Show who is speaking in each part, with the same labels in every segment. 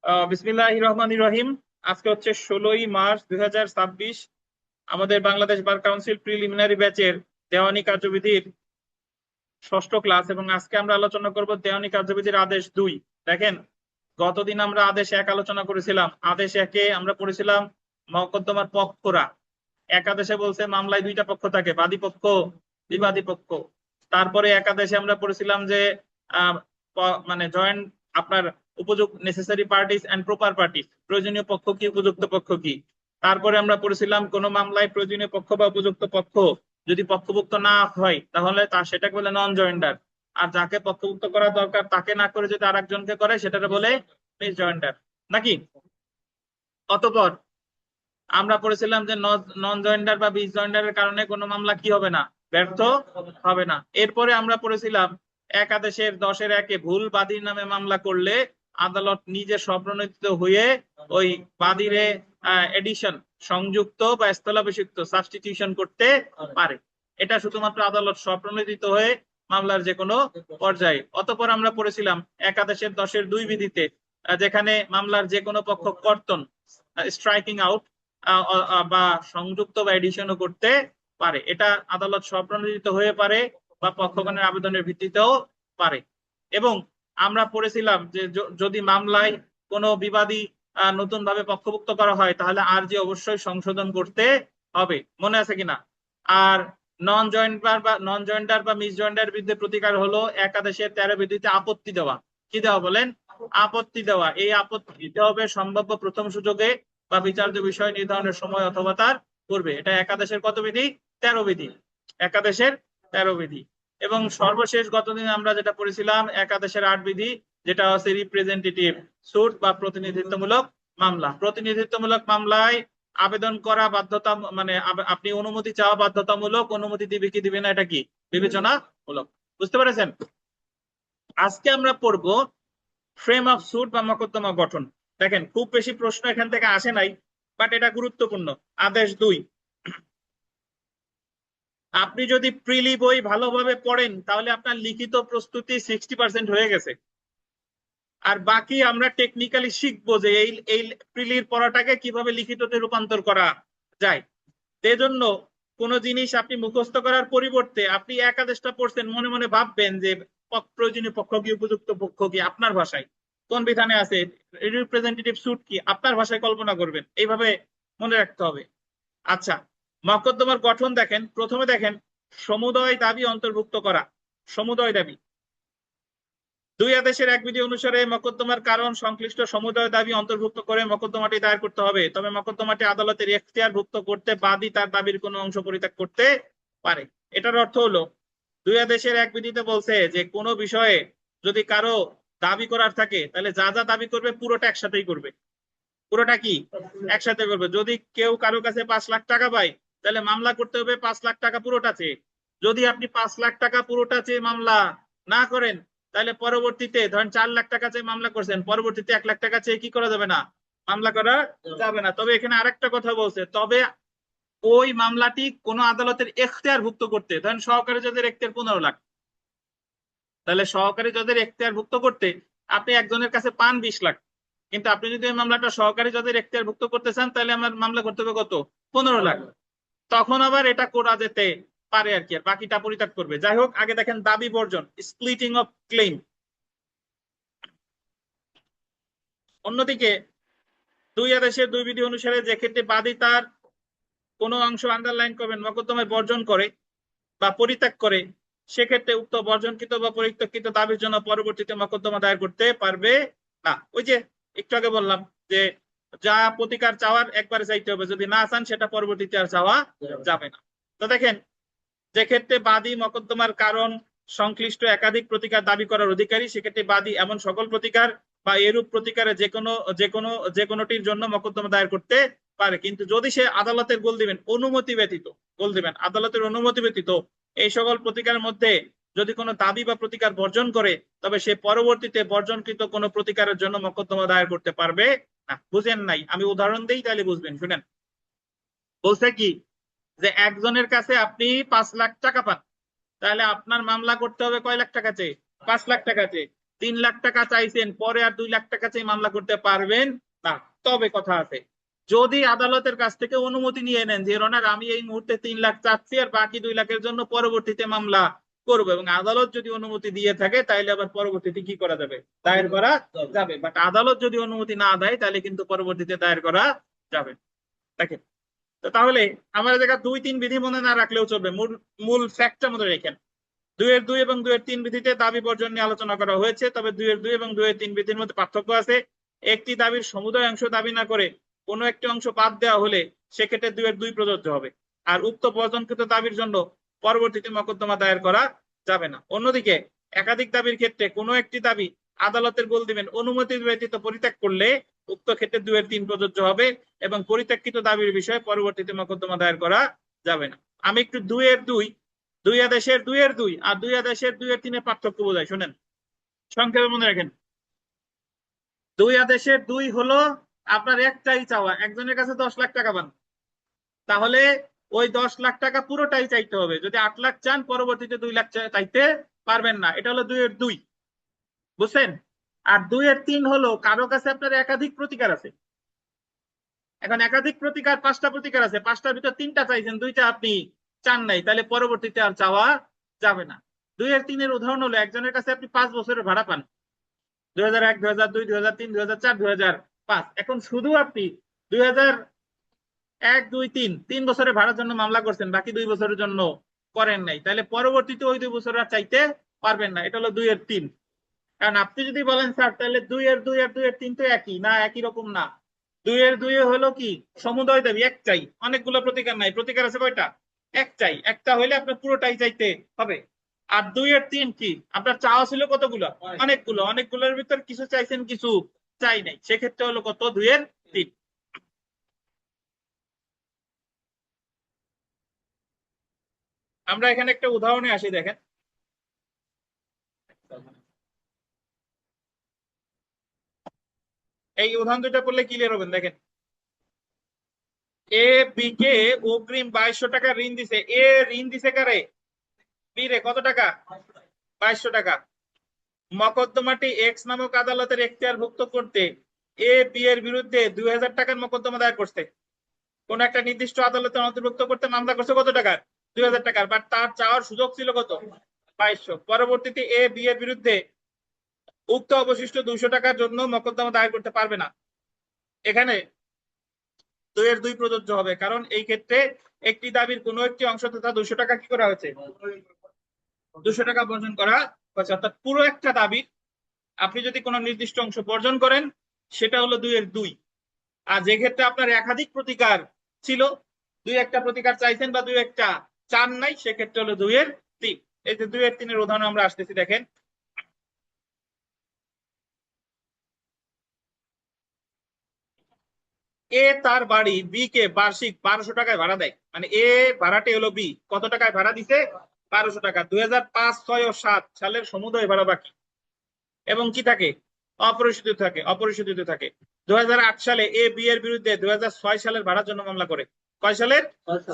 Speaker 1: বিসমিল্লাহির রহমানির রহিম। আজকে হচ্ছে 16ই মার্চ 2026। আমাদের বাংলাদেশ বার কাউন্সিল প্রিলিমিনারি ব্যাচের দেওয়ানি কার্যবিধির ষষ্ঠ ক্লাস, এবং আজকে আমরা আলোচনা করব দেওয়ানি কার্যবিধির আদেশ 2। দেখেন, গতদিন আমরা আদেশ 1 আলোচনা করেছিলাম। আদেশ 1-এ আমরা পড়েছিলাম মকদ্দমার পক্ষরা। একাদেশে বলছে মামলায় দুইটা পক্ষ থাকে, বাদী পক্ষ, বিবাদী পক্ষ। তারপরে একাদেশে আমরা পড়েছিলাম যে মানে জয়েন্ট আপনার উপযুক্ত necessary parties and proper parties, প্রয়োজনীয় পক্ষ কি, উপযুক্ত পক্ষ কি। তারপরে আমরা পড়েছিলাম কোন মামলায় প্রয়োজনীয় পক্ষ বা উপযুক্ত পক্ষ যদি পক্ষভুক্ত না হয় তাহলে সেটাকে বলে নন জয়েন্ডার। আর যাকে পক্ষভুক্ত করা দরকার তাকে না করে যদি আরেকজনকে করে সেটাকে বলে মিস জয়েন্ডার, নাকি? অতঃপর আমরা পড়েছিলাম যে নন জয়েন্ডার বা বিস জয়েন্ডারের কারণে কোনো মামলা কি হবে না, ব্যর্থ হবে না। এরপরে আমরা পড়েছিলাম একাদেশের 10-এর 1-এ ভুল বাদীর নামে মামলা করলে আদালত নিজে স্বপ্রণোদিত হয়ে ওই বাদীরে এডিশন, সংযুক্ত বা স্থলাভিষিক্ত, সাবস্টিটিউশন করতে পারে। এটা শুধুমাত্র আদালত স্বপ্রণোদিত হয়ে মামলার যে কোনো পর্যায়ে। অতঃপর আমরা পড়েছিলাম একাদেশের 10-এর 2 বিধিতে যেখানে মামলার যে কোনো পক্ষ কর্তন, স্ট্রাইকিং আউট বা সংযুক্ত বা এডিশনও করতে পারে। এটা আদালত স্বপ্রণোদিত হয়ে পারে বা পক্ষগণের আবেদনের ভিত্তিতেও পারে। এবং আমরা পড়েছিলাম যে যদি মামলায় কোনো বিবাদী নতুন ভাবে পক্ষভুক্ত করা হয় তাহলে আরজি অবশ্যই সংশোধন করতে হবে, মনে আছে কিনা? আর নন জয়েন্ডার বা মিস জয়েন্ডার বিরুদ্ধে প্রতিকার হলো একাদেশের 13 বিধিতে আপত্তি দেওয়া। কি দেওয়া বলেন? আপত্তি দেওয়া। এই আপত্তি দিতে হবে সম্ভাব্য প্রথম সুযোগে বা বিচার্য বিষয় নির্ধারণের সময় অথবা তার পূর্বে। এটা একাদেশের কত বিধি? 13 বিধি। একাদেশের 13 বিধি। এবং সর্বশেষ গতদিন আমরা যেটা পড়েছিলাম একাদেশের 8 বিধি, যেটা হচ্ছে রিপ্রেজেন্টেটিভ সুট বা প্রতিনিধিত্বমূলক মামলা। প্রতিনিধিত্বমূলক মামলায় আবেদন করা বাধ্যতা, মানে আপনি অনুমতি চাওয়া বাধ্যতামূলক, অনুমতি দিবে কি দিবে না এটা কি বিবেচনামূলক। বুঝতে পেরেছেন? আজকে আমরা পড়বো ফ্রেম অফ সুট বা মকদ্দমা গঠন। দেখেন, খুব বেশি প্রশ্ন এখান থেকে আসে নাই, বাট এটা গুরুত্বপূর্ণ। আদেশ 2, আপনি যদি প্রিলি বই ভালোভাবে পড়েন তাহলে আপনার লিখিত প্রস্তুতি 60% হয়ে গেছে। আর বাকি আমরা টেকনিক্যালি শিখবো যে এই এই প্রিলির পড়াটাকে কিভাবে লিখিততে রূপান্তর করা যায়। সেজন্য কোন জিনিস আপনি মুখস্থ করার পরিবর্তে আপনি একাদেশটা পড়ছেন, মনে মনে ভাববেন যে প্রয়োজনীয় পক্ষ কি, উপযুক্ত পক্ষ কি, আপনার ভাষায় কোন বিধানে আছে, রিপ্রেজেন্টেটিভ সুট কি, আপনার ভাষায় কল্পনা করবেন। এইভাবে মনে রাখতে হবে। আচ্ছা, মকদ্দমার গঠন দেখেন। প্রথমে দেখেন সমুদয় দাবি অন্তর্ভুক্ত করা। সমুদয় দাবি 2 আদেশের 1 বিধি অনুসারে মকদ্দমার কারণ সংশ্লিষ্ট সমুদয় দাবি অন্তর্ভুক্ত করে মকদ্দমাটি দায়ের করতে হবে। তবে মকদ্দমাটি আদালতের এখতিয়ারভুক্ত করতে বাদী তার দাবির কোনো অংশ পরিত্যাগ করতে পারে। এটার অর্থ হলো 2 আদেশের 1 বিধিতে বলছে যে কোনো বিষয়ে যদি কারো দাবি করার থাকে তাহলে যা যা দাবি করবে পুরোটা একসাথেই করবে। পুরোটা কি একসাথে করবে। যদি কেউ কারো কাছে 5 লাখ টাকা পায় তাহলে মামলা করতে হবে 5 লাখ টাকা পুরোটা চেয়ে। যদি আপনি 5 লাখ টাকা পুরোটা চেয়ে মামলা না করেন তাহলে পরবর্তীতে ধরেন 4 লাখ টাকা চেয়ে মামলা করছেন, পরবর্তীতে 1 লাখ টাকা চেয়ে কি করা যাবে না, মামলা করা যাবে না। তবে এখানে আরেকটা কথা বলছে, তবে ওই মামলাটি কোন আদালতের এখতিয়ারভুক্ত করতে, ধরেন সহকারী জজের এখতিয়ার 15 লাখ, তাহলে সহকারী জজের এখতিয়ারভুক্ত করতে আপনি একজনের কাছে পান 20 লাখ, কিন্তু আপনি যদি এই মামলাটা সহকারী জজের এখতিয়ারভুক্ত করতে চান তাহলে আমার মামলা করতে হবে কত, 15 লাখ। তখন আবার এটা করা যেতে পারে আর কি, আর বাকিটা পরিত্যাগ করবে। যাই হোক, আগে দেখেন দাবি বর্জন, স্প্লিটিং অফ ক্লেম। অন্যদিকে 2 আদেশের 2 বিধি অনুসারে যে ক্ষেত্রে বাদী তার কোনো অংশ, আন্ডারলাইন করবেন, মকদ্দমায় বর্জন করে বা পরিত্যাগ করে, সেক্ষেত্রে উক্ত বর্জনকৃত বা পরিত্যক্ত দাবির জন্য পরবর্তীতে মকদ্দমা দায়ের করতে পারবে না। ওই যে একটু আগে বললাম যে যা প্রতিকার চাওয়ার একবারে চাইতে হবে, যদি না চান সেটা পরবর্তীতে আর চাওয়া যাবে না। তো দেখেন, যে ক্ষেত্রে বাদী মকদ্দমার কারণ সংশ্লিষ্ট একাধিক প্রতিকার দাবি করার অধিকারী, সেক্ষেত্রে বাদী এমন সকল প্রতিকার বা এরূপ প্রতিকারে যে কোনোটির জন্য মকদ্দমা দায়ের করতে পারে। কিন্তু যদি সে আদালতের অনুমতি ব্যতীত, আদালতের অনুমতি ব্যতীত এই সকল প্রতিকারের মধ্যে যদি কোনো দাবি বা প্রতিকার বর্জন করে তবে সে পরবর্তীতে বর্জনকৃত কোনো প্রতিকারের জন্য মকদ্দমা দায়ের করতে পারবে না। বুঝেন নাই? আমি উদাহরণ দিই তাহলে বুঝবেন। শুনেন, বলছে কি যে একজনের কাছে আপনি 5 লাখ টাকা পান, তাহলে আপনার মামলা করতে হবে কয় লাখ টাকা চেয়ে, 5 লাখ টাকা চেয়ে। 3 লাখ টাকা চাইছেন, পরে আর 2 লাখ টাকা চাই মামলা করতে পারবেন না। তবে কথা আছে, যদি আদালতের কাছ থেকে অনুমতি নিয়ে নেন যে রনার আমি এই মুহূর্তে 3 লাখ চাচ্ছি আর বাকি 2 লাখের জন্য পরবর্তীতে মামলা করবো, এবং আদালত যদি অনুমতি দিয়ে থাকে তাহলে আবার পরবর্তীতে কি করা যাবে, দায়ের করা যাবে। বাট আদালত যদি অনুমতি না দেয় তাহলে কিন্তু পরবর্তীতে দায়ের করা যাবে। দেখেন, তো তাহলে আমার জায়গা 2, 3 বিধি মনে না রাখলেও চলবে, মূল মূল ফ্যাক্টটা মনে রেখেন। 2-এর 2 এবং 2-এর 3 বিধিতে দাবি বর্জন নিয়ে আলোচনা করা হয়েছে, তবে 2-এর 2 এবং 2-এর 3 বিধির মধ্যে পার্থক্য আছে। একটি দাবির সমুদয় অংশ দাবি না করে কোনো একটি অংশ বাদ দেওয়া হলে সেক্ষেত্রে 2-এর 2 প্রযোজ্য হবে, আর উক্ত বর্জনকৃত দাবির জন্য পরবর্তীতে মকদ্দমা দায়ের করা যাবে না। অন্যদিকে একাধিক দাবির ক্ষেত্রে কোনো একটি দাবি আদালতের বল দিবেন অনুমতি ব্যতীত পরিত্যাগ করলে উক্ত ক্ষেত্রে 2-এর 3 প্রযোজ্য হবে এবং পরিত্যাগকৃত দাবির বিষয়ে পরবর্তীতে মকদ্দমা দায়ের করা যাবে না। আমি একটু 2-এর 2, 2 আদেশের 2-এর 2 আর 2 আদেশের 2-এর 3 পার্থক্য বোঝাই, শুনেন, সংক্ষেপে মনে রাখেন। 2 আদেশের 2 হলো আপনার একটাই চাওয়া, একজনের কাছে 10 লাখ টাকা পান, তাহলে ওই 10 লাখ টাকা পুরোটাই চাইতে হবে। যদি 8 লাখ চান পরবর্তীতে 2 লাখ চাইতে পারবেন না। এটা হলো 2-এর 2, বুঝছেন? আর 2-এর 3 হলো কারো কাছে আপনার একাধিক প্রতিকার আছে। এখন একাধিক প্রতিকার 5টা প্রতিকার আছে, 5টার ভিতর 3টা চাইছেন, 2টা আপনি চান নাই, তাহলে পরবর্তীতে আর চাওয়া যাবে না। 2-এর 3 উদাহরণ হলো একজনের কাছে আপনি 5 বছরের ভাড়া পান, 2001, 2002, 2003, 2004, 2005। এখন শুধু আপনি 2001, 2, 3 বছরের ভাড়ার জন্য মামলা করছেন, বাকি 2 বছরের জন্য করেন নাই, তাহলে পরবর্তীতে ওই 2 বছর আর চাইতে পারবেন না। এটা হলো 2-এর 3। কারণ আপনি যদি বলেন স্যার তাহলে 2-এর 2 আর 2-এর 3 তো একই না, একই রকম না। 2-এর 2 হলো কি সমুদয় দাবি, এক চাই, অনেকগুলো প্রতিকার নাই। প্রতিকার আছে কয়টা? এক চাই, একটা হইলে আপনার পুরোটাই চাইতে হবে। আর 2-এর 3 কি আপনার চাওয়া ছিল কতগুলো? অনেকগুলো, অনেকগুলোর ভিতর কিছু চাইছেন কিছু চাই নাই, সেক্ষেত্রে হলো কত? 2-এর 3। আমরা এখানে একটা উদাহরণে আসি, দেখেন। এই উদাহরণ দুটা পড়লে ক্লিয়ার হবেন। দেখেন, এ বি কে অগ্রিম 2200 টাকা ঋণ দিছে। এ ঋণ দিছে কারে? বি রে। কত টাকা? 2200 টাকা। মকদ্দমাটি এক্স নামক আদালতের এখতিয়ারভুক্ত করতে এ বি এর বিরুদ্ধে 2000 টাকার মকদ্দমা দায়ের করছে। কোন একটা নির্দিষ্ট আদালতের অন্তর্ভুক্ত করতে মামলা করছে কত টাকার? 2000 টাকার। বাট তার চাওয়ার সুযোগ ছিল কত? 2200। পরবর্তীতে এ বি এর বিরুদ্ধে উক্ত অবশিষ্ট 200 টাকার জন্য মকদ্দমা দায়ের করতে পারবে না। এখানে 2-এর 2 প্রযোজ্য হবে, কারণ এই ক্ষেত্রে একটি দাবির কোনো একটি অংশ তথা 200 টাকা কি করা হয়েছে? 200 টাকা বর্জন করা হয়েছে। অর্থাৎ পুরো একটা দাবির আপনি যদি কোনো নির্দিষ্ট অংশ বর্জন করেন সেটা হলো 2-এর 2। আর যে ক্ষেত্রে আপনার একাধিক প্রতিকার ছিল, 2-একটা প্রতিকার চাইছেন বা 2-একটা চান নাই, সেক্ষেত্রে হলো 2-এর 3। এই যে 2-এর 3 উদাহরণ আমরা আসতেছি, দেখেন। এ তার বাড়ি বি কে বার্ষিক 1200 টাকায় ভাড়া দেয়। মানে এ ভাড়াটে হলো বি, কত টাকায় ভাড়া দিছে? 1200 টাকা। 2005, 6 ও 7 সালের সমুদয় ভাড়া বাকি এবং কি থাকে? অপরিশোধিত থাকে। 2008 সালে এ বি এর বিরুদ্ধে 2006 সালের ভাড়ার জন্য মামলা করে। কয় সালের?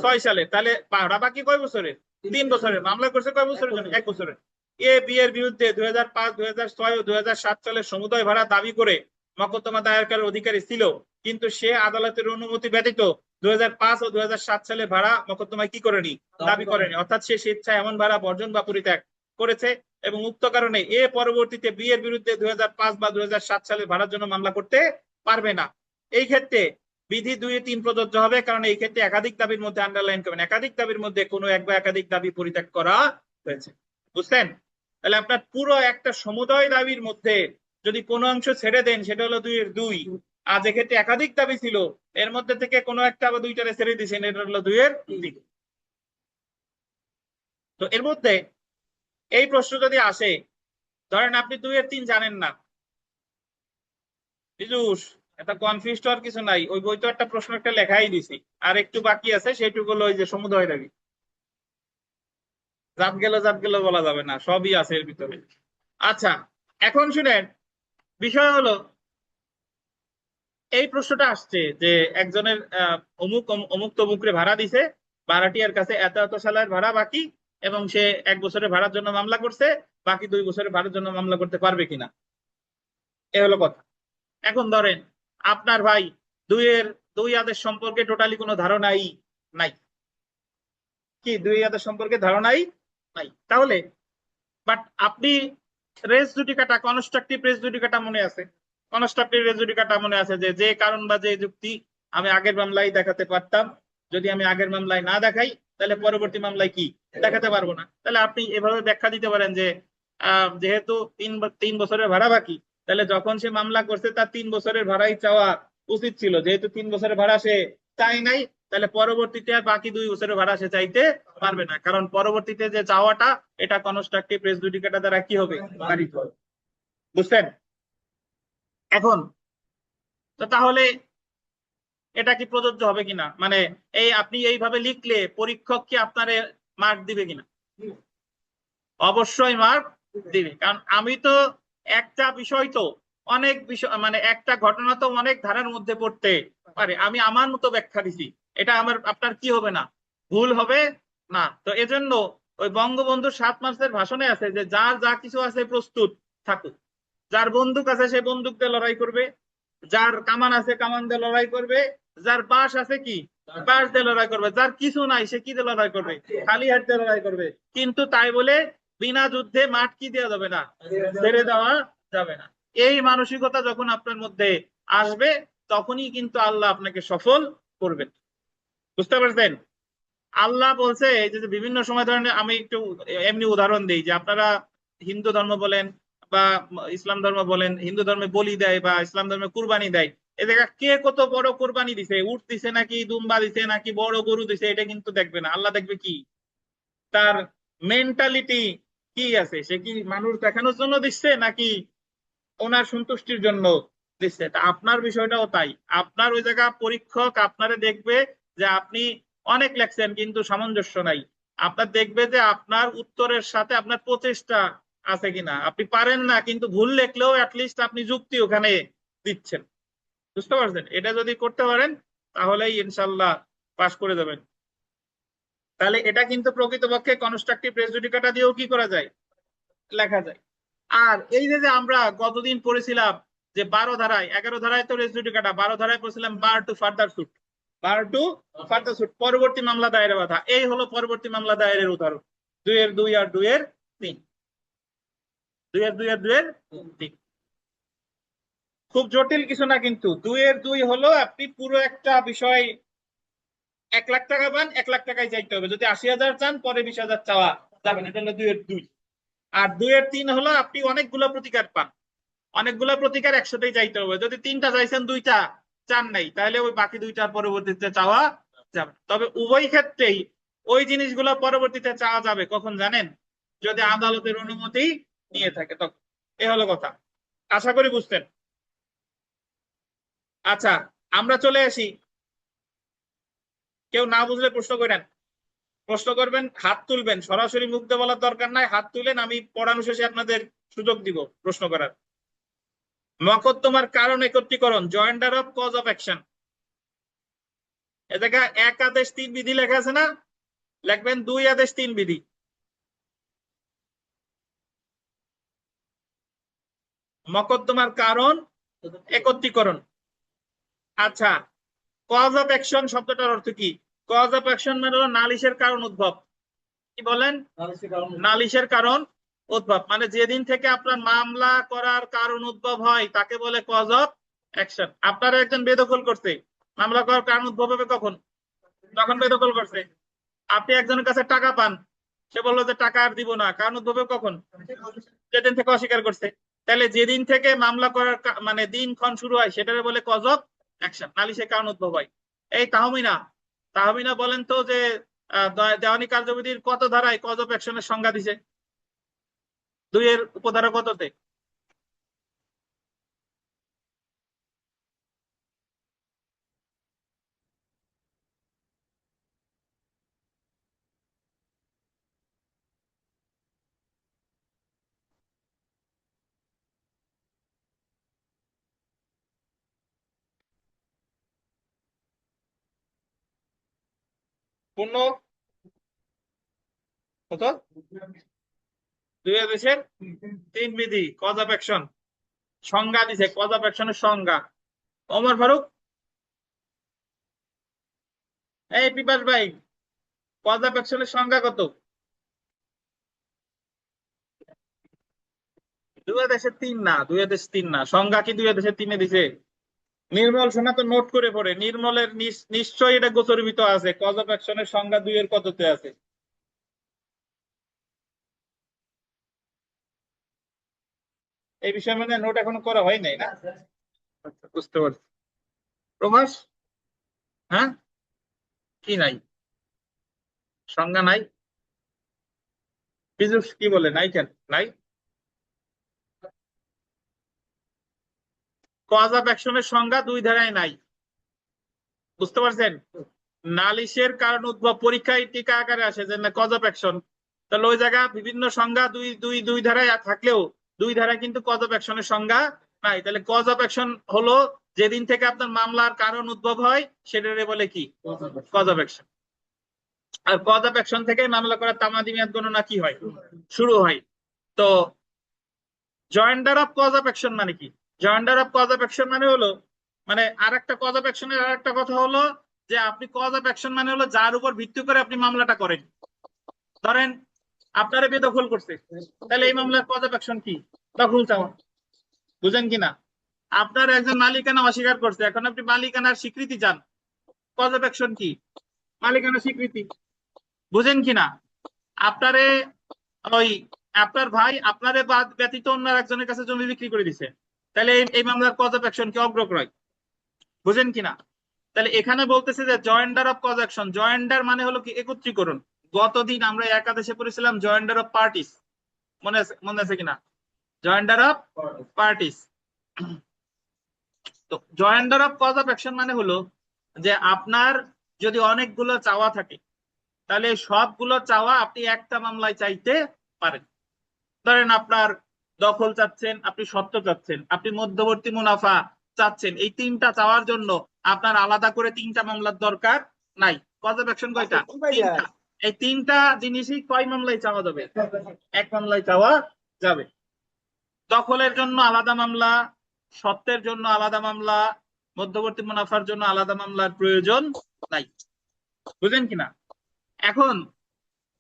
Speaker 1: 6 সালের। তাহলে ভাড়া বাকি কয় বছরের? 3 বছরের। মামলা করছে কয় বছরের জন্য? 1 বছরের। এ বি এর বিরুদ্ধে 2005, 2006 ও 2007 সালের সমুদয় ভাড়া দাবি করে মকদ্দমা দায়ের করার অধিকারী ছিল, কিন্তু সে আদালতের অনুমতি ব্যতীত 2005 ও 2007 সালে ভাড়া মকদ্দমায় কি করেনি? দাবি করেনি। অর্থাৎ সে স্বেচ্ছায় এমন ভাড়া বর্জন বা পরিত্যাগ করেছে এবং উক্ত কারণে এ পরবর্তীতে বি এর বিরুদ্ধে 2005 বা 2007 সালের ভাড়ার জন্য মামলা করতে পারবে না। এই ক্ষেত্রে বিধি 2-3 প্রযোজ্য হবে, কারণ এই ক্ষেত্রে একাধিক দাবির মধ্যে আন্ডারলাইন করবেন, একাধিক দাবির মধ্যে কোনো এক বা একাধিক দাবি পরিত্যাগ করা হয়েছে। বুঝছেন? তাহলে আপনার পুরো একটা সমুদয় দাবির মধ্যে যদি কোনো অংশ ছেড়ে দেন সেটা হলো 2-এর 2। আর যে ক্ষেত্রে একাধিক দাবি ছিল এর মধ্যে থেকে কোনো একটা বা 2টারে ছেড়ে দিয়েছেন, এটা হলো 2-এর 3। তো এর মধ্যে এই প্রশ্ন যদি আসে, ধরেন আপনি 2-এর 3 জানেন না, পীযূষ, এটা কনফিউজ হওয়ার কিছু নাই, ওই বই তো একটা প্রশ্ন একটা লেখাই দিছি, আর একটু বাকি আছে, সেটুকু হলো ওই যে সমুদয় দাবি। জাত গেল বলা যাবে না, সবই আছে এর ভিতরে। আচ্ছা, এখন শুনেন, বিষয় হলো এই প্রশ্নটা আসছে যে একজনের অমুক অমুক তমুকরে ভাড়া দিছে, ভাড়াটিয়ার কাছে এত এত সালের ভাড়া বাকি এবং সে 1 বছরের ভাড়ার জন্য মামলা করছে, বাকি 2 বছরের ভাড়ার জন্য মামলা করতে পারবে কিনা, এ হলো কথা। এখন ধরেন আপনার ভাই দুইয়ের দুই আদেশ সম্পর্কে টোটালি কোনো ধারণাই নাই, কি দুই আদেশ সম্পর্কে ধারণাই নাই, তাহলে বাট আপনি race judicata, constructive race judicata মনে আছে, কনস্ট্রাকটিভ রেস জুডিকাটা মনে আছে যে যে কারণ বা যে যুক্তি আমি আগের মামলায় দেখাতে পারতাম, যদি আমি আগের মামলায় না দেখাই তাহলে পরবর্তী মামলায় কি দেখাতে পারবো না। তাহলে আপনি এভাবে ব্যাখ্যা দিতে পারেন যে যেহেতু 3 বছরের ভাড়া বাকি, তাহলে যখন সে মামলা করছে তার 3 বছরের ভাড়াই চাওয়া উচিত ছিল, যেহেতু 3 বছরের ভাড়া সে চাই নাই, তাহলে পরবর্তীতে আর বাকি 2 বছরের ভাড়া সে চাইতে পারবে না, কারণ পরবর্তীতে যে চাওয়াটা এটা কনস্ট্রাকটিভ রেস জুডিকাটা দ্বারা কি হবে, পারিত হবে। বুঝছেন? এখন তো তাহলে এটা কি প্রযোজ্য হবে কিনা, মানে এই আপনি এইভাবে লিখলে পরীক্ষক কি আপনারে মার্ক দিবে কিনা? অবশ্যই মার্ক দিবে, কারণ আমি তো একটা বিষয় তো অনেক বিষয়, মানে একটা ঘটনা তো অনেক ধারার মধ্যে পড়তে পারে, আমি আমার মতো ব্যাখ্যা দিছি, এটা আমার আপনার কি হবে না, ভুল হবে না। তো এজন্য ওই বঙ্গবন্ধুর 7 মার্চের ভাষণে আছে যে যার যা কিছু আছে প্রস্তুত থাকুক, যার বন্দুক আছে সে বন্দুক দিয়ে লড়াই করবে, যার কামান আছে কামান দিয়ে লড়াই করবে, যার বাঁশ আছে কি বাঁশ দিয়ে লড়াই করবে, যার কিছু নাই সে কি দিয়ে লড়াই করবে, খালি হাত দিয়ে লড়াই করবে। কিন্তু তাই বলে বিনা যুদ্ধে মাঠ কি দেওয়া যাবে না, ছেড়ে দেওয়া যাবে না। এই মানসিকতা যখন আপনার মধ্যে আসবে তখনই কিন্তু আল্লাহ আপনাকে সফল করবেন। বুঝতে পারছেন? আল্লাহ বলছে এই যে বিভিন্ন সময় ধরেন, আমি একটু এমনি উদাহরণ দিই যে আপনারা হিন্দু ধর্ম বলেন বা ইসলাম ধর্ম বলেন, হিন্দু ধর্মে বলি দেয় বা ইসলাম ধর্মে কুরবানি দেয়, এ জায়গা কে কত বড় কুরবানি দিছে, উট দিছে নাকি দুম্বা দিছে নাকি বড় গরু দিছে, এটা কিন্তু দেখবে না, আল্লাহ দেখবে কি তার মেন্টালিটি কি আছে, সে কি মানুষ দেখানোর জন্য দিচ্ছে নাকি ওনার সন্তুষ্টির জন্য দিচ্ছে। তা আপনার বিষয়টাও তাই, আপনার ওই জায়গা পরীক্ষক আপনারে দেখবে যে আপনি অনেক লেখছেন কিন্তু সামঞ্জস্য নাই, আপনার দেখবে যে আপনার উত্তরের সাথে আপনার প্রচেষ্টা আছে কিনা, আপনি পারেন না কিন্তু ভুল লেখলেও অ্যাটলিস্ট আপনি যুক্তি ওখানে দিচ্ছেন। বুঝতে পারছেন? এটা যদি করতে পারেন তাহলেই ইনশাল্লাহ পাশ করে যাবেন। তাহলে এটা কিন্তু প্রকৃতপক্ষে কনস্ট্রাকটিভ রেস জুডিকাটা দিয়েও কি করা যায়, লেখা যায়। আর এই যে যে আমরা গতদিন পড়েছিলাম যে 12 ধারায়, 11 ধারায় তো রেস জুডিকাটা, 12 ধারায় পড়ছিলাম bar to further suit, bar to further suit পরবর্তী মামলা দায়েরের বাধা, এই হলো পরবর্তী মামলা দায়েরের উদাহরণ, 2-2 আর 2-3, 2-2 আর 2-3। খুব জটিল কিছু না কিন্তু, 2-2 হলো আপনি পুরো একটা বিষয় 1 লাখ টাকা পান, 1 লাখ টাকায় চাইতে হবে, যদি 80,000 চান পরে 20,000 চাওয়া যাবে না, এটা হলো 2-2। আর 2-3 হলো আপনি অনেকগুলো প্রতিকার পান, অনেকগুলো প্রতিকার একসাথেই চাইতে হবে, যদি 3টা চাইছেন 2টা চান নাই তাহলে ওই বাকি 2টার পরবর্তীতে চাওয়া যাবে। তবে উভয় ক্ষেত্রেই ওই জিনিসগুলো পরবর্তীতে চাওয়া যাবে কখন জানেন, যদি আদালতের অনুমতি নিয়ে থাকে তখন। এ হলো কথা, আশা করি বুঝতেন। আচ্ছা, আমরা চলে আসি, কেউ না বুঝলে প্রশ্ন করেন, প্রশ্ন করবেন, হাত তুলবেন, সরাসরি মুখ দিয়ে বলার দরকার নাই, হাত তুলেন, আমি পড়ানো শেষে আপনাদের সুযোগ দিব প্রশ্ন করার। মকদ্দমার কারণ একত্রীকরণ, joinder of cause of action, এ জায়গায় 1 আদেশ 3 বিধি লেখা আছে না, লিখবেন 2 আদেশ 3 বিধি। মকদ্দমার কারণ একত্রীকরণ। আচ্ছা, কজ অফ অ্যাকশন শব্দটার অর্থ কি? কজ অফ অ্যাকশন মানে হলো নালিশের কারণ উদ্ভব, কি বলেন, নালিশের কারণ উদ্ভব, মানে যেদিন থেকে আপনার মামলা করার কারণ উদ্ভব হয় তাকে বলে কজ অফ অ্যাকশন। আপনার একজন বেদখল করছে, মামলা করার কারণ উদ্ভব হবে কখন, তখন বেদখল করছে। আপনি একজনের কাছে টাকা পান, সে বললো যে টাকা আর দিব না, কারণ উদ্ভব হবে কখন, যেদিন থেকে অস্বীকার করছে। তাহলে যেদিন থেকে মামলা করার মানে দিনক্ষণ শুরু হয় সেটাকে বলে কজ অফ অ্যাকশন, নালিশের কারণ উদ্ভব হয়। এই তাহমিনা, তাহমিনা বলেন তো যে দেওয়ানি কার্যবিধির কত ধারায় কজ অফ অ্যাকশনের সংজ্ঞা দিছে, 2-এর উপধারা কততে? পূর্ণ কত, দুই দেশের তিন বিধি, কজ অফ অ্যাকশন, সংজ্ঞা দিছে, কজ অফ অ্যাকশনের সংজ্ঞা। ওমর ফারুক, এই পিপাস ভাই, কজ অফ অ্যাকশনের সংজ্ঞা কত? দুই দেশের তিন না, দুই দেশ তিন না, সংজ্ঞা কি দুই দেশের তিনে দিছে? নির্মল সোনা তো নোট করে পড়ে, নির্মলের নিশ্চয়ই এটা গোচরীভূত আছে, কজ অফ অ্যাকশনের সংজ্ঞা দুইয়ের কততে আছে। এই বিষয়ে মানে নোট এখনো করা হয় নাই না? আচ্ছা, বুঝতে পারছি। প্রভাস, হ্যাঁ, কি নাই? সংজ্ঞা নাই? পীযূষ কি বলে নাই কেন? নাই, কজ অফ অ্যাকশনের সংজ্ঞা দুই ধারায় নাই, বুঝতে পারছেন? নালিশের কারণ উদ্ভব পরীক্ষায় টিকা আকারে আসে যে কজ অফ অ্যাকশন, তাহলে ওই জায়গা বিভিন্ন সংজ্ঞা দুই দুই দুই ধারায় থাকলেও দুই ধারায় কিন্তু কজ অফ অ্যাকশনের সংজ্ঞা নাই। তাহলে কজ অফ অ্যাকশন হলো যেদিন থেকে আপনার মামলার কারণ উদ্ভব হয় সেটারে বলে কি? Cause of action. আর কজ অফ অ্যাকশন থেকে মামলা করার তামাদি মেয়াদ গণনা কি হয়? শুরু হয়। তো joinder of cause of action মানে কি? Joinder of cause of action মানে হলো, মানে আর একটা কজ অফ অ্যাকশনের আর একটা কথা হলো যে আপনি কজ অফ অ্যাকশন মানে হলো যার উপর ভিত্তি করে আপনি মামলাটা করেন। ধরেন আপনারে বেদখল করছে, তাহলে এই মামলার কজ অফ অ্যাকশন কি? দখল চাওয়া। বুঝেন কিনা? আপনার একজন মালিকানা অস্বীকার করছে, এখন আপনি মালিকানার স্বীকৃতি চান, কজ অফ অ্যাকশন কি? মালিকানা স্বীকৃতি। বুঝেন কিনা? আপনারে ওই আপনার ভাই আপনারে বাদ ব্যতীত অন্য একজনের কাছে জমি বিক্রি করে দিছে, তাহলে এই মামলার কজ অফ অ্যাকশন কি? অগ্রক্রয়। বুঝেন কিনা? তাহলে এখানে বলতেছে যে joinder of cause action, joinder মানে হলো কি? একত্রীকরণ। গতদিন আমরা একাদশে পড়েছিলাম জয়েন্ডার অফ পার্টিস, মনে আছে কিনা? Joinder of parties. তো joinder of cause of action মানে হলো যে আপনার যদি অনেকগুলো চাওয়া থাকে, তাহলে সবগুলো চাওয়া আপনি একটা মামলায় চাইতে পারেন। ধরেন আপনার দখল চাচ্ছেন, আপনি সত্ত্ব চাচ্ছেন, আপনি মধ্যবর্তী মুনাফা চাচ্ছেন, এই তিনটা চাওয়ার জন্য আপনার আলাদা করে তিনটা মামলার দরকার নাই। কজ অফ অ্যাকশন কয়টা? তিনটা। এই তিনটা জিনিসই কয় মামলায় চাওয়া যাবে? এক মামলায় চাওয়া যাবে। দখলের জন্য আলাদা মামলা, সত্ত্বের জন্য আলাদা মামলা, মধ্যবর্তী মুনাফার জন্য আলাদা মামলার প্রয়োজন নাই। বুঝলেন কিনা? এখন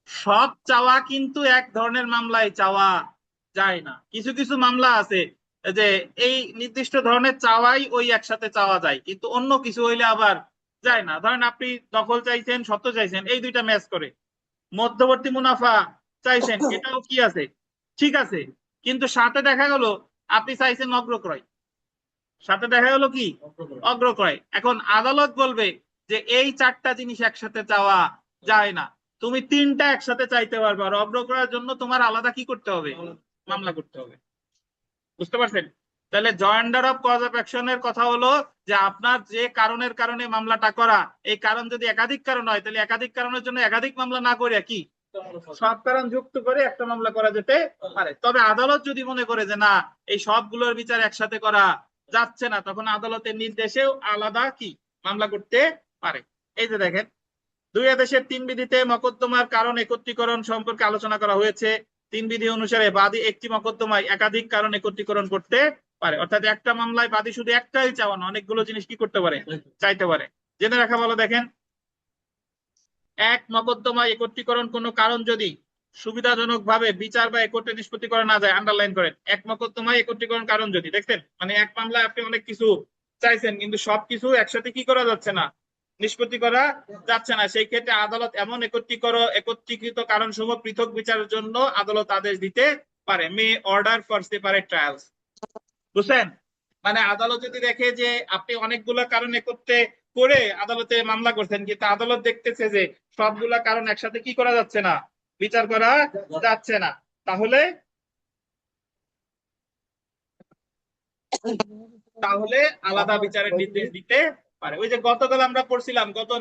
Speaker 1: সব চাওয়া কিন্তু এক ধরনের মামলায় চাওয়া যায় না। কিছু কিছু মামলা আছে যে এই নির্দিষ্ট ধরনের চাওয়াই ওই একসাথে চাওয়া যায়, কিন্তু অন্য কিছু হইলে আবার যায় না। ধরেন আপনি দখল চাইছেন, সত্ত্ব চাইছেন, এই দুইটা ম্যাচ করে। মধ্যবর্তী মুনাফা চাইছেন, এটাও কি আছে? ঠিক আছে। কিন্তু সাথে দেখা গেল আপনি চাইছেন অগ্রক্রয়, সাথে দেখা গেল কি? অগ্রক্রয়। এখন আদালত বলবে যে এই চারটা জিনিস একসাথে চাওয়া যায় না, তুমি তিনটা একসাথে চাইতে পারবে, আর অগ্রক্রয়ের জন্য তোমার আলাদা কি করতে হবে? মামলা করতে হবে। বুঝতে পারছেন? তাহলে জয়েন্ডার অফ কজ অফ অ্যাকশনের কথা হলো যে আপনার যে কারণের কারণে মামলাটা করা, এই কারণ যদি একাধিক কারণ হয়, তাহলে একাধিক কারণের জন্য একাধিক মামলা না করে কি সব কারণ যুক্ত করে একটা মামলা করা যেতে পারে। তবে আদালত যদি মনে করে যে না, এই সবগুলোর বিচার একসাথে করা যাচ্ছে না, তখন আদালতের নির্দেশেও আলাদা কি মামলা করতে পারে। এই যে দেখেন, দুই দেশের তিন বিধিতে মকদ্দমার কারণ একত্রীকরণ সম্পর্কে আলোচনা করা হয়েছে। তিন বিধি অনুসারে বাদী একটি মকদ্দমায় একাধিক কারণ একত্রীকরণ করতে পারে, অর্থাৎ একটা মামলায় বাদী শুধু একটাই চাওয়া না, অনেকগুলো জিনিস কি করতে পারে? চাইতে পারে। জেনে রাখা ভালো। দেখেন, এক মকদ্দমায় একত্রীকরণ কোনো কারণ যদি সুবিধাজনক ভাবে বিচার বা একত্রে নিষ্পত্তি করা না যায়, আন্ডারলাইন করেন, এক মকদ্দমায় একত্রীকরণ কারণ যদি, দেখছেন মানে এক মামলায় আপনি অনেক কিছু চাইছেন কিন্তু সবকিছু একসাথে কি করা যাচ্ছে না, নিষ্পত্তি করা যাচ্ছে না, সেই ক্ষেত্রে আদালত এমন একত্রীকৃত কারণ সমূহ পৃথক বিচারের জন্য আদালত আদেশ দিতে পারে, মে অর্ডার ফর সেপারেট ট্রায়ালস। বুঝছেন? মানে আদালত যদি দেখে যে আপনি অনেকগুলো কারণ একত্রে করে আদালতে মামলা করছেন, কিন্তু আদালত দেখতেছে যে সবগুলা কারণ একসাথে কি করা যাচ্ছে না, বিচার করা যাচ্ছে না, তাহলে তাহলে আলাদা বিচারের নির্দেশ দিতে পারে। ওই যে গতকাল আমরা পড়ছিলাম, গত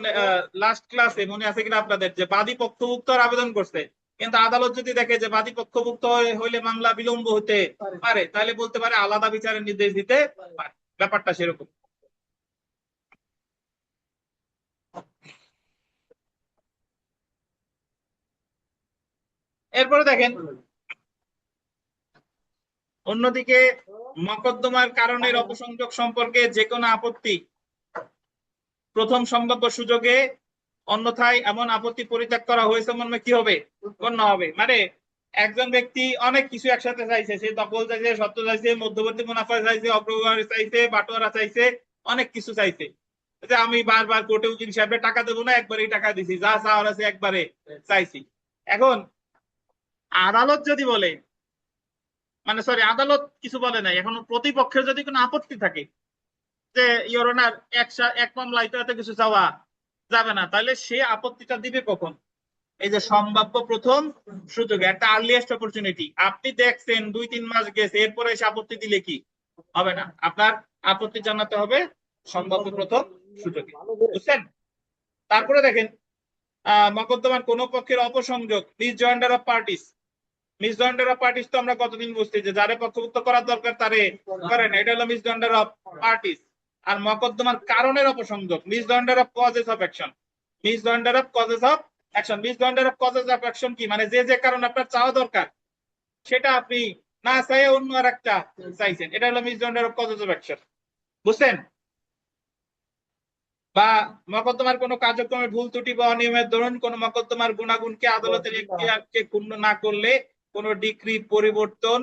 Speaker 1: লাস্ট ক্লাসে মনে আছে কিনা আপনাদের, যে বাদী পক্ষভুক্ত আবেদন করছে, কিন্তু আদালত যদি দেখে যে বাদী পক্ষভুক্ত হইলে মামলা বিলম্ব হতে পারে, তাহলে বলতে পারে আলাদা বিচারের নির্দেশ দিতে পারে। ব্যাপারটা সেরকম। এরপরে দেখেন, অন্যদিকে মকদ্দমার কারণের অপসংযোগ সম্পর্কে যে কোনো আপত্তি প্রথম সম্ভাব্য সুযোগে, অন্যথায় এমন আপত্তি পরিত্যাগ করা হয়েছে মর্মে কি হবে, গণ্য হবে। মানে একজন ব্যক্তি অনেক কিছু একসাথে চাইছে, সে দখল চাইছে, সত্য চাইছে, মধ্যবর্তী মুনাফা চাইছে, অগ্রগামী চাইছে, বাটোয়ারা চাইছে, অনেক কিছু চাইছে। যে আমি বারবার কোর্টে উকিল সাহেবের টাকা দেবো না, একবারই টাকা দিছি, যা চাওয়ার আছে একবারে চাইছি। এখন আদালত যদি বলে, মানে সরি আদালত কিছু বলে নাই, এখন প্রতিপক্ষের যদি কোনো আপত্তি থাকে যে ইওর অনার এক মামলায় তো এত কিছু চাওয়া যাবে না, তাহলে সে আপত্তিটা দিবে কখন? এই যে সম্ভাব্য প্রথম সুযোগে, একটা আর্লিয়েস্ট অপরচুনিটি। আপনি দেখছেন 2-3 মাস গেছে, এরপরে এসে আপত্তি দিলে কি হবে? না, আপনার আপত্তি জানাতে হবে সম্ভাব্য প্রথম সুযোগে, বুঝছেন? তারপরে দেখেন মকদ্দমার কোন পক্ষের অপসংযোগ, misjoinder of parties. মিসজয়েন্ডার of parties তো আমরা কতদিন বুঝছি যে যারে পক্ষভুক্ত করার দরকার তারে করে না, এটা হলো মিসজয়েন্ডার অফ পার্টিস। আর মকদ্দমার কারণের অপসংযোগ, misjoinder of causes of action. Misjoinder of causes of action, misjoinder of causes of action কি, মানে যে যে কারণ আপনার চাওয়া দরকার সেটা আপনি না চাইয়ে অন্য আর একটা চাইছেন, এটা হলো মিসজয়েন্ডার অফ কজেস অফ অ্যাকশন, বুঝছেন? বা মকদ্দমার কোন কার্যক্রমের ভুল ত্রুটি বা অনিয়মের দরুন কোন মকদ্দমার গুণাগুণকে আদালতের এখতিয়ারকে ক্ষুণ্ণ না করলে কোন ডিক্রি পরিবর্তন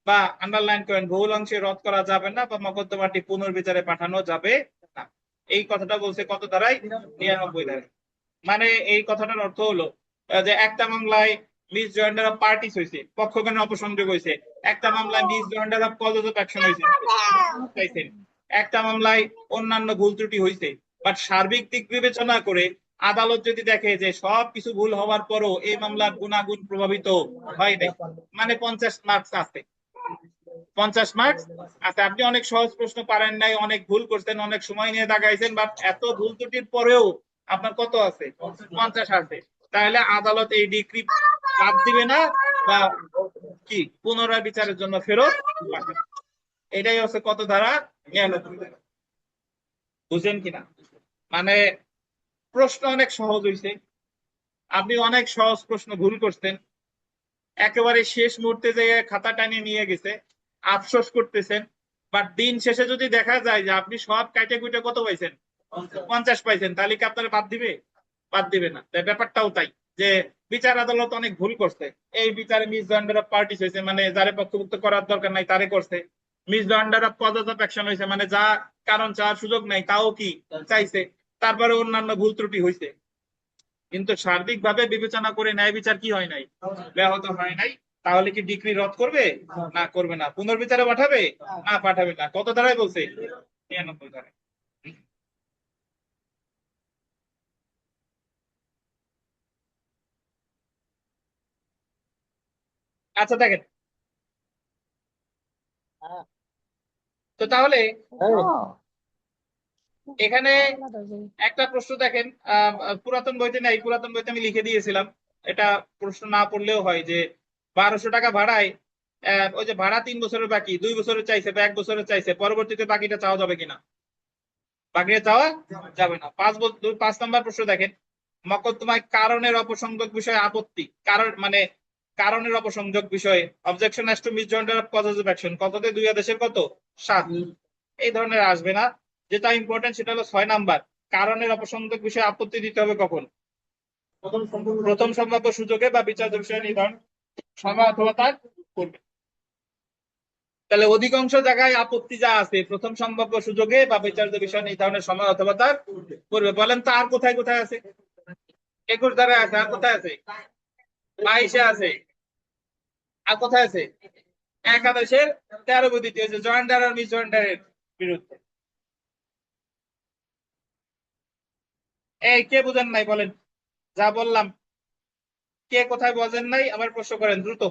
Speaker 1: বা আন্ডারলাইন করেন বহুল অংশে রদ করা যাবে না বা মকদ্দমাটি পুনর্বিচারে পাঠানো যাবে না। এই কথাটা বলছে কত ধারায়? 99 ধারায়। মানে এই কথাটার অর্থ হলো যে একটা মামলায় মিসজয়েন্ডার অফ পার্টিস হয়েছে, পক্ষগণের অপসংযোগ হয়েছে, একটা মামলায় মিসজয়েন্ডার অফ কজেস অফ অ্যাকশন হয়েছে, একটা মামলায় অন্যান্য ভুল ত্রুটি হয়েছে। বাট সার্বিক দিক বিবেচনা করে আদালত যদি দেখে যে সবকিছু ভুল হওয়ার পরও এই মামলার গুণাগুণ প্রভাবিত হয় নাই, মানে 50 মার্কস আছে, 50 মার্কস আছে। আপনি অনেক সহজ প্রশ্ন পারেন নাই, অনেক ভুল করছেন, অনেক সময় নিয়ে দাগাইছেন, বাট এত ভুল ত্রুটির পরেও আপনার কত আছে? 50 আছে। তাহলে আদালত এই ডিক্রি বাদ দিবে না বা কি পুনরায় বিচারের জন্য ফেরত পাঠাবে। এটাই হচ্ছে কত ধারা? 99 ধারা। বুঝেন কিনা? মানে প্রশ্ন অনেক সহজ হয়েছে, আপনি অনেক সহজ প্রশ্ন ভুল করছেন, একেবারে শেষ মুহূর্তে যে খাতা টানিয়ে নিয়ে গেছে, আফসোস করতেছেন। বাট দিন শেষে যদি দেখা যায় যে আপনি সব কাইটে কুইটে কত পাইছেন? 50 পাইছেন, তাহলে কি আপনার বাদ দিবে? বাদ দিবে না। ব্যাপারটাও তাই যে বিচার আদালত অনেক ভুল করছে, এই বিচারে মিসজয়েন্ডার অফ পার্টিস হয়েছে, মানে যারে পক্ষভুক্ত করার দরকার নাই তারে করছে। মিসজয়েন্ডার অফ কজেস অফ অ্যাকশন হয়েছে, মানে যা কারণ চাওয়ার সুযোগ নাই তাও কি চাইছে। তারপরে অন্যান্য ভুল ত্রুটি হয়েছে, কিন্তু সার্বিকভাবে বিবেচনা করে ন্যায় বিচার কি হয় নাই? ব্যাহত হয় নাই। তাহলে কি ডিক্রি রদ করবে? না, করবে না। পুনর্বিচারে পাঠাবে? না, পাঠাবে না। কত ধারায় বলছে? 99 ধারায়। আচ্ছা দেখেন, তো তাহলে এখানে একটা প্রশ্ন দেখেন, পুরাতন বইতে নাই, পুরাতন বইতে আমি লিখে দিয়েছিলাম, এটা প্রশ্ন না পড়লেও হয় যে 1200 টাকা ভাড়ায় ওই যে ভাড়া 3 বছরের বাকি 2 বছরের চাইছে বা 1 বছরের চাইছে, পরবর্তীতে বাকিটা চাওয়া যাবে কিনা? বাকিটা চাওয়া যাবে না। 5 নম্বর প্রশ্ন দেখেন, মকদ্দমায় কারণের অপসংযোগ বিষয়ে আপত্তি, কারণ মানে কারণের অপসংযোগ বিষয়ে objection as to misjoinder of causes of action, কততে 2 আদেশের কত? 7। এই ধরনের আসবে না। যেটা ইম্পর্টেন্ট সেটা হলো 6 নাম্বার, কারণের অপসংযোগ বিষয়ে আপত্তি দিতে হবে কখন? প্রথম সম্ভাব্য সুযোগে বা বিচার্য বিষয় নির্ধারণ সময় অথবা তার পূর্বে। তাহলে অধিকাংশ জায়গায় আপত্তি যা আছে প্রথম সম্ভাব্য সুযোগে বা বিচার্য বিষয় নির্ধারণের সময় অথবা তার পূর্বে। বলেন তো আর কোথায় কোথায় আছে? 21 ধারায় আছে। আর কোথায় আছে? 22-এ আছে। আর কোথায় আছে? একাদশের 13 বিধিতে হয়েছে জয়েন্ডার আর মিস জয়েন্ডারের বিরুদ্ধে। এই কে বুঝেন নাই বলেন, যা বললাম কে কোথায় বোঝেন নাই আবার প্রশ্ন করেন দ্রুত।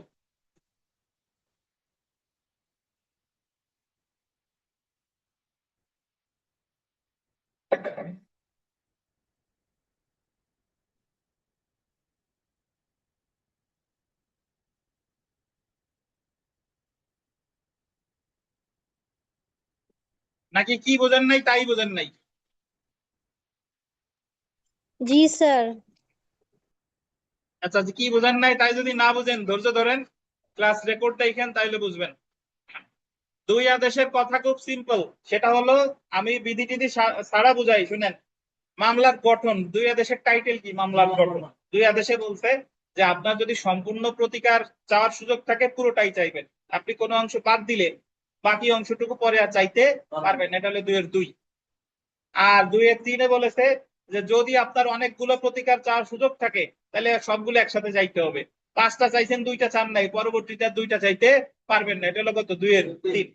Speaker 1: নাকি কি বোঝেন নাই তাই বোঝেন নাই?
Speaker 2: জি স্যার।
Speaker 1: আচ্ছা, কি বোঝেন নাই তাই যদি না বুঝেন ধৈর্য ধরেন, ক্লাস রেকর্ডটা এখান তাইলে বুঝবেন। দুই আদেশের কথা খুব সিম্পল, সেটা হলো আমি বিধি টিধি ছাড়া বুঝাই, শুনেন। মামলার গঠন, দুই আদেশের টাইটেল কি? মামলার গঠন। দুই আদেশে বলছে যে আপনার যদি সম্পূর্ণ প্রতিকার চাওয়ার সুযোগ থাকে পুরোটাই চাইবেন, আপনি কোনো অংশ বাদ দিলে বাকি অংশটুকু পরে আর চাইতে পারবেন। এটা হলো 2-এর 2। আর 2-এর 3-এ বলেছে যে যদি আপনার অনেকগুলো প্রতিকার চাওয়ার সুযোগ থাকে তাহলে সবগুলো একসাথে চাইতে হবে। 5টা চাইছেন, 2টা চান নাই, পরবর্তীতে 2টা চাইতে পারবেন না। এটা হলো কত? 2-এর 3।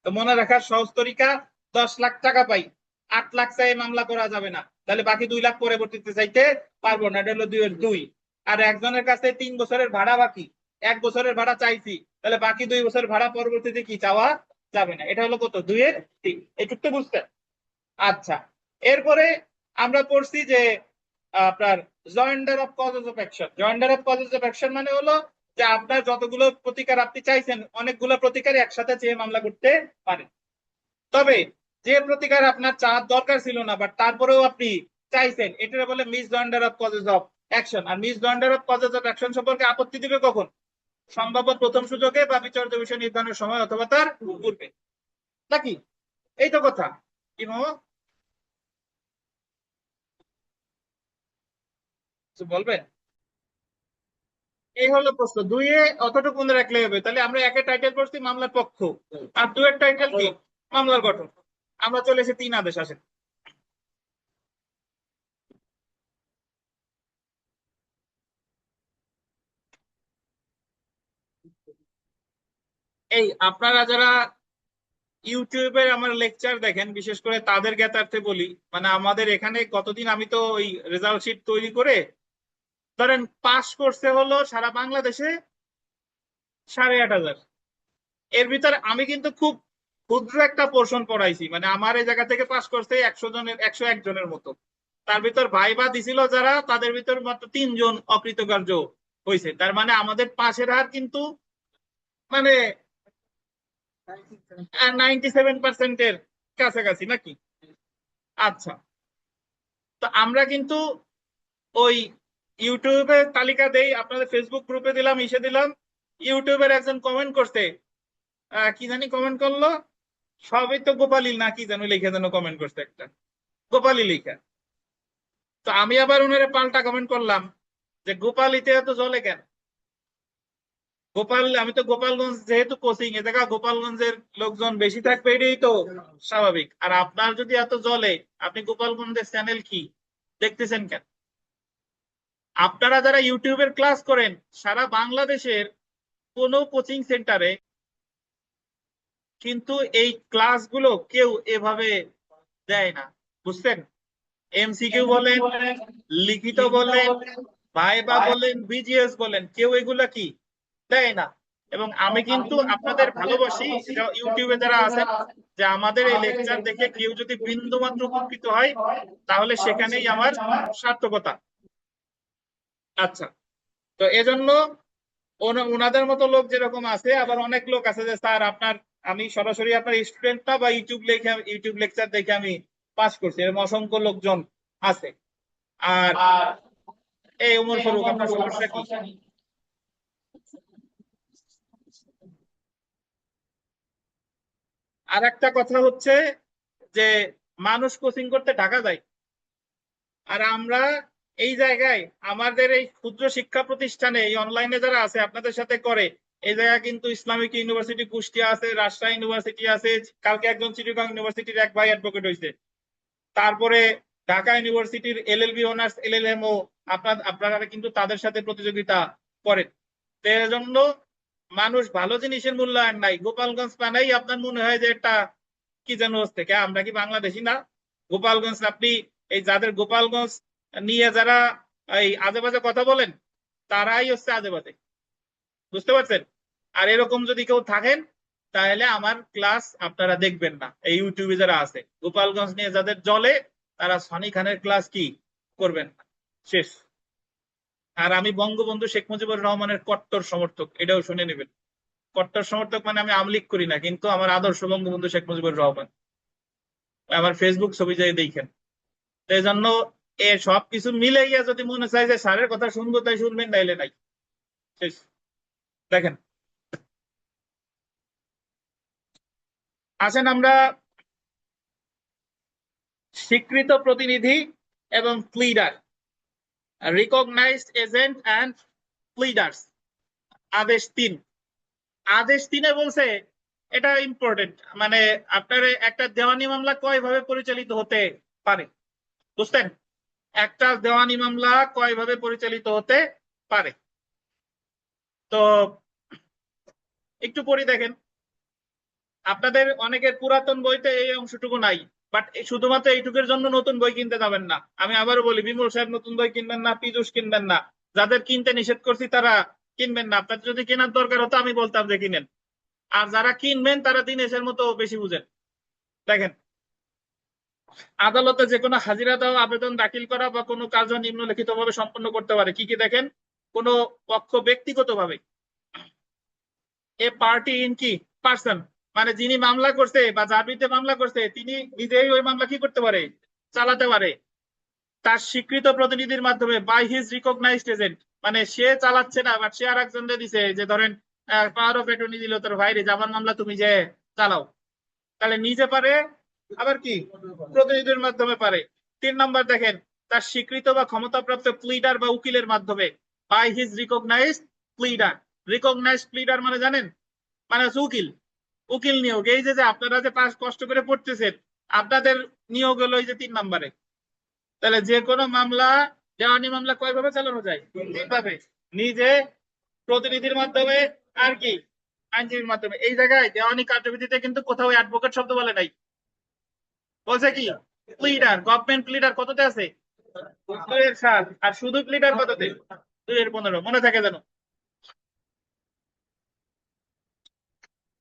Speaker 1: তো মনে রাখার সহজ তরিকা, 10 লাখ টাকা পাই, 8 লাখ চাই মামলা করা যাবে না, তাহলে বাকি 2 লাখ পরবর্তীতে চাইতে পারবো না। এটা হলো 2-এর 2। আর একজনের কাছে 3 বছরের ভাড়া বাকি, 1 বছরের ভাড়া চাইছি, তাহলে বাকি 2 বছরের ভাড়া পরবর্তীতে কি চাওয়া যাবে না। এটা হলো কত? 2-এর 3। এইটুকু তো বুঝতেন? আচ্ছা, এরপরে আমরা পড়ছি যে আপনার joinder of causes of action. Joinder of causes of action মানে হলো যে আপনার যতগুলো প্রতিকার আপনি চাইছেন, অনেকগুলো প্রতিকার একসাথে চেয়ে মামলা করতে পারেন। তবে যে প্রতিকার আপনার চাওয়ার দরকার ছিল না বাট তারপরেও আপনি চাইছেন, এটা বলে misjoinder of causes of action. আর misjoinder of causes of action সম্পর্কে আপত্তি দিবে কখন? সম্ভাব্য প্রথম সুযোগে বা বিচারিত বিষয় নির্ধারণের সময় অথবা তার পূর্বে, নাকি? এই তো কথা। কি মামা, কিছু বলবেন? এই হলো প্রশ্ন। 2-এ অতটুকু মনে রাখলে হবে। তাহলে আমরা একের টাইটেল পড়ছি মামলার পক্ষ, আর 2-এর টাইটেল কি? মামলার গঠন। আমরা চলে এসে 3 আদেশ আসেন। এই আপনারা যারা ইউটিউবে আমার লেকচার দেখেন, বিশেষ করে তাদের জ্ঞাতার্থে বলি, মানে আমাদের এখানে কতদিন আমি তো ওই রেজাল্ট শিট তৈরি করে, ধরেন পাস করছে হলো সারা বাংলাদেশে 8,500। এর ভিতরে আমি কিন্তু খুব ক্ষুদ্র একটা পোর্শন পড়াইছি, মানে আমার এই জায়গা থেকে পাস করছে 100 জনের, 101 জনের মতো। তার ভিতর ভাইবা দিছিল যারা, তাদের ভিতর মাত্র 3 জন অকৃতকার্য হয়েছে। তার মানে আমাদের পাশের হার কিন্তু মানে 97%-এর কাছাকাছি, নাকি? আচ্ছা, তো আমরা কিন্তু ওই ইউটিউবে তালিকা দেই, আপনাদের ফেসবুক গ্রুপে দিলাম, ইসে দিলাম। ইউটিউবের একজন কমেন্ট করছে, কি জানি কমেন্ট করলো, সবই তো গোপালী না কি জানো লিখে যেন কমেন্ট করছে একটা, গোপালী লিখা। তো আমি আবার ওনারে পাল্টা কমেন্ট করলাম যে গোপালীতে এত জলে কেন? গোপাল, আমি তো গোপালগঞ্জ যেহেতু কোচিং, এ জায়গা গোপালগঞ্জের লোকজন বেশি থাকবে, এটাই তো স্বাভাবিক। আর আপনার যদি এত জলে, আপনি গোপালগঞ্জের চ্যানেল কি দেখতেছেন কেন? আপনারা যারা ইউটিউবের ক্লাস করেন, সারা বাংলাদেশের কোন কোচিং সেন্টারে কিন্তু এই ক্লাসগুলো কেউ এভাবে দেয় না, বুঝছেন? এমসিকিউ বলেন, লিখিত বলেন, ভাইবা বলেন, বিজিএস বলেন, কেউ এগুলা কি দেয় না। এবং আমি কিন্তু আপনাদের ভালোবাসি, ইউটিউবে যারা আছেন, যে আমাদের এই লেকচার দেখে কেউ যদি বিন্দু মাত্র উপকৃত হয় তাহলে সেখানেই আমার সার্থকতা। আচ্ছা, তো এজন্য ওনাদের মতো লোক যেরকম আছে, আবার অনেক লোক আছে যে স্যার আপনার, আমি সরাসরি আপনার স্টুডেন্ট না, বা ইউটিউব লেকচার দেখে আমি পাস করছি, এরকম অসংখ্য লোকজন আছে। আর এই উমর ফারুক, আপনার সমস্যা কি? আর একটা কথা হচ্ছে যে মানুষ কোচিং করতে ঢাকা যায়, আর আমরা এই জায়গায় আমাদের এই ক্ষুদ্র শিক্ষা প্রতিষ্ঠানে এই অনলাইনে যারা আছে আপনাদের সাথে করে, এই জায়গায় কিন্তু ইসলামিক ইউনিভার্সিটি কুষ্টিয়া আছে, রাজশাহী ইউনিভার্সিটি আছে, কালকে একজন চিটাগং ইউনিভার্সিটির এক ভাই অ্যাডভোকেট হয়েছে, তারপরে ঢাকা ইউনিভার্সিটির এলএলবি অনার্স এলএলএম ও আপনারা কিন্তু তাদের সাথে প্রতিযোগিতা করেন। তো এর জন্য মানুষ ভালো জিনিসের মূল্যায়ন নাই। গোপালগঞ্জ পানাই আপনার মনে হয় যে এটা কি যেন হচ্ছে, কে আমরা কি বাংলাদেশি না? গোপালগঞ্জ আপনি, এই যাদের গোপালগঞ্জ নিয়ে যারা এই আজে বাজে কথা বলেন, তারাই হচ্ছে আজে বাজে, বুঝতে পারছেন? আর এরকম যদি কেউ থাকেন তাহলে আমার ক্লাস আপনারা দেখবেন না। এই ইউটিউবে যারা আছে গোপালগঞ্জ নিয়ে যাদের জলে, তারা সনি খানের ক্লাস কি করবেন না, শেষ। আর আমি বঙ্গবন্ধু শেখ মুজিবুর রহমানের কট্টর সমর্থক, এটাও শুনে নেবেন। কট্টর সমর্থক মানে আমি আমলিক করি না, কিন্তু আমার আদর্শ বঙ্গবন্ধু শেখ মুজিবুর রহমান। আমার ফেসবুক ছবি যাই দেখেন। তো এই জন্য এ সবকিছু মিলে গিয়ে যদি মনে চায় যে স্যারের কথা শুনবো তাই শুনবেন, নাইলে নাই, শেষ। দেখেন, আসেন আমরা স্বীকৃত প্রতিনিধি এবং প্লিডার, রিকগনাইজড এজেন্ট অ্যান্ড প্লিডার্স, আদেশ 3 বলছে, এটা ইম্পর্টেন্ট, মানে আপনার একটা দেওয়ানি মামলা কয়ভাবে পরিচালিত হতে পারে, বুঝতেন? একটা দেওয়ানি মামলা কয়ভাবে পরিচালিত হতে পারে। তো একটু পড়ি দেখেন, আপনাদের অনেকের পুরাতন বইতে এই অংশটুকু নাই, বাট শুধুমাত্র এইটুকুর জন্য নতুন বই কিনতে যাবেন না। আমি আবারও বলি, বিমল সাহেব নতুন বই কিনবেন না, পীযূষ কিনবেন না, যাদের কিনতে নিষেধ করছি তারা কিনবেন না। আপনাদের যদি কেনার দরকার হতো আমি বলতাম যে কিনেন, আর যারা কিনবেন তারা দিনেশের মতো বেশি বুঝেন। দেখেন, আদালতে যে কোনো হাজিরা দেওয়া, আবেদন দাখিল করা বা কোনো কার্য নিম্নলিখিত ভাবে সম্পন্ন করতে পারে। কি কি দেখেন? কোনো পক্ষ ব্যক্তিগতভাবে, এ পার্টি ইন কি পার্সন, মানে যিনি মামলা করছে বা যার বিরুদ্ধে মামলা করছে তিনি নিজেই ওই মামলা কি করতে পারে, চালাতে পারে তার স্বীকৃত প্রতিনিধির মাধ্যমে, বাই হিজ রিকগনাইজড এজেন্ট, মানে সে চালাচ্ছে না বাট সে আর একজনকে দিছে, যে ধরেন পাওয়ার অফ অ্যাটর্নি দিল তোর ভাইরে, যে আমার মামলা তুমি যে চালাও, তাহলে নিজে পারে, আবার কি প্রতিনিধির মাধ্যমে পারে। 3 নম্বর দেখেন, তার স্বীকৃত বা ক্ষমতাপ্রাপ্ত প্লিডার বা উকিলের মাধ্যমে, by his recognised pleader. Recognised pleader মানে জানেন, মানে হচ্ছে উকিল। উকিল নিয়োগ, এই যে যে আপনারা যে পাশ কষ্ট করে পড়তেছেন, আপনাদের নিয়োগ হলো এই যে 3 নম্বরে। তাহলে যে কোনো মামলা, দেওয়ানি মামলা কয়ভাবে চালানো যায়? 3 ভাবে, নিজে, প্রতিনিধির মাধ্যমে, আর কি আইনজীবীর মাধ্যমে। এই জায়গায় দেওয়ানি কার্যবিধিতে কিন্তু কোথাও অ্যাডভোকেট শব্দ বলে নাই, বলছে কি প্লিডার। গভর্নমেন্ট প্লিডার কততে আছে? 2-7। আর শুধু প্লিডার কততে? 2-15। মনে থাকে যেন।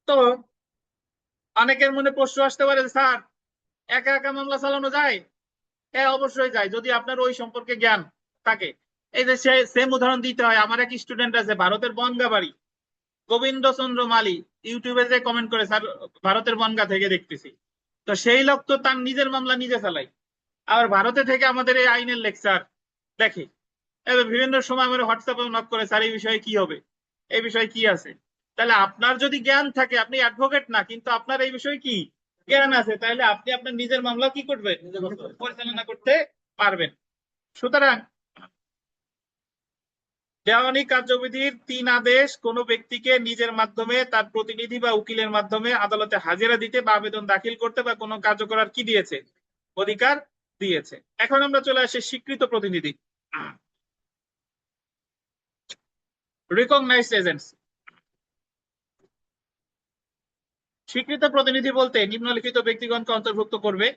Speaker 1: তো অনেকের মনে প্রশ্ন আসতে পারে, স্যার একা একা মামলা চালানো যায়? হ্যাঁ, অবশ্যই যায়, যদি আপনার ওই সম্পর্কে জ্ঞান থাকে। এই যে সেম উদাহরণ দিতে হয়, আমার এক স্টুডেন্ট আছে ভারতের বনগা বাড়ি, গোবিন্দ চন্দ্র মালি, ইউটিউবে যে কমেন্ট করে, স্যার ভারতের বনগা থেকে দেখতেছি। তো সেই লোক তো তার নিজের মামলা নিজে চালায়, আবার ভারতে থেকে আমাদের এই আইনের লেকচার দেখে। এবার বিভিন্ন সময় আমার হোয়াটসঅ্যাপে নক করে, স্যার এই বিষয়ে কি হবে, এই বিষয়ে কি আছে। তাহলে আপনার যদি জ্ঞান থাকে, আপনি অ্যাডভোকেট না কিন্তু আপনার এই বিষয়ে কি জ্ঞান আছে, তাহলে আপনি আপনার নিজের মামলা কি করবেন, পরিচালনা করতে পারবেন। সুতরাং দেওয়ানি কার্যবিধির 3 আদেশ কোনো ব্যক্তিকে নিজের মাধ্যমে, তার প্রতিনিধি বা উকিলের মাধ্যমে আদালতে হাজিরা দিতে বা আবেদন দাখিল করতে বা কোনো কার্য করার কি দিয়েছে, অধিকার দিয়েছে। এখন আমরা চলে আসি স্বীকৃত প্রতিনিধি, রিকগনাইজড এজেন্টস। স্বীকৃত প্রতিনিধি বলতে নিম্নলিখিত ব্যক্তিগণকে অন্তর্ভুক্ত করবে,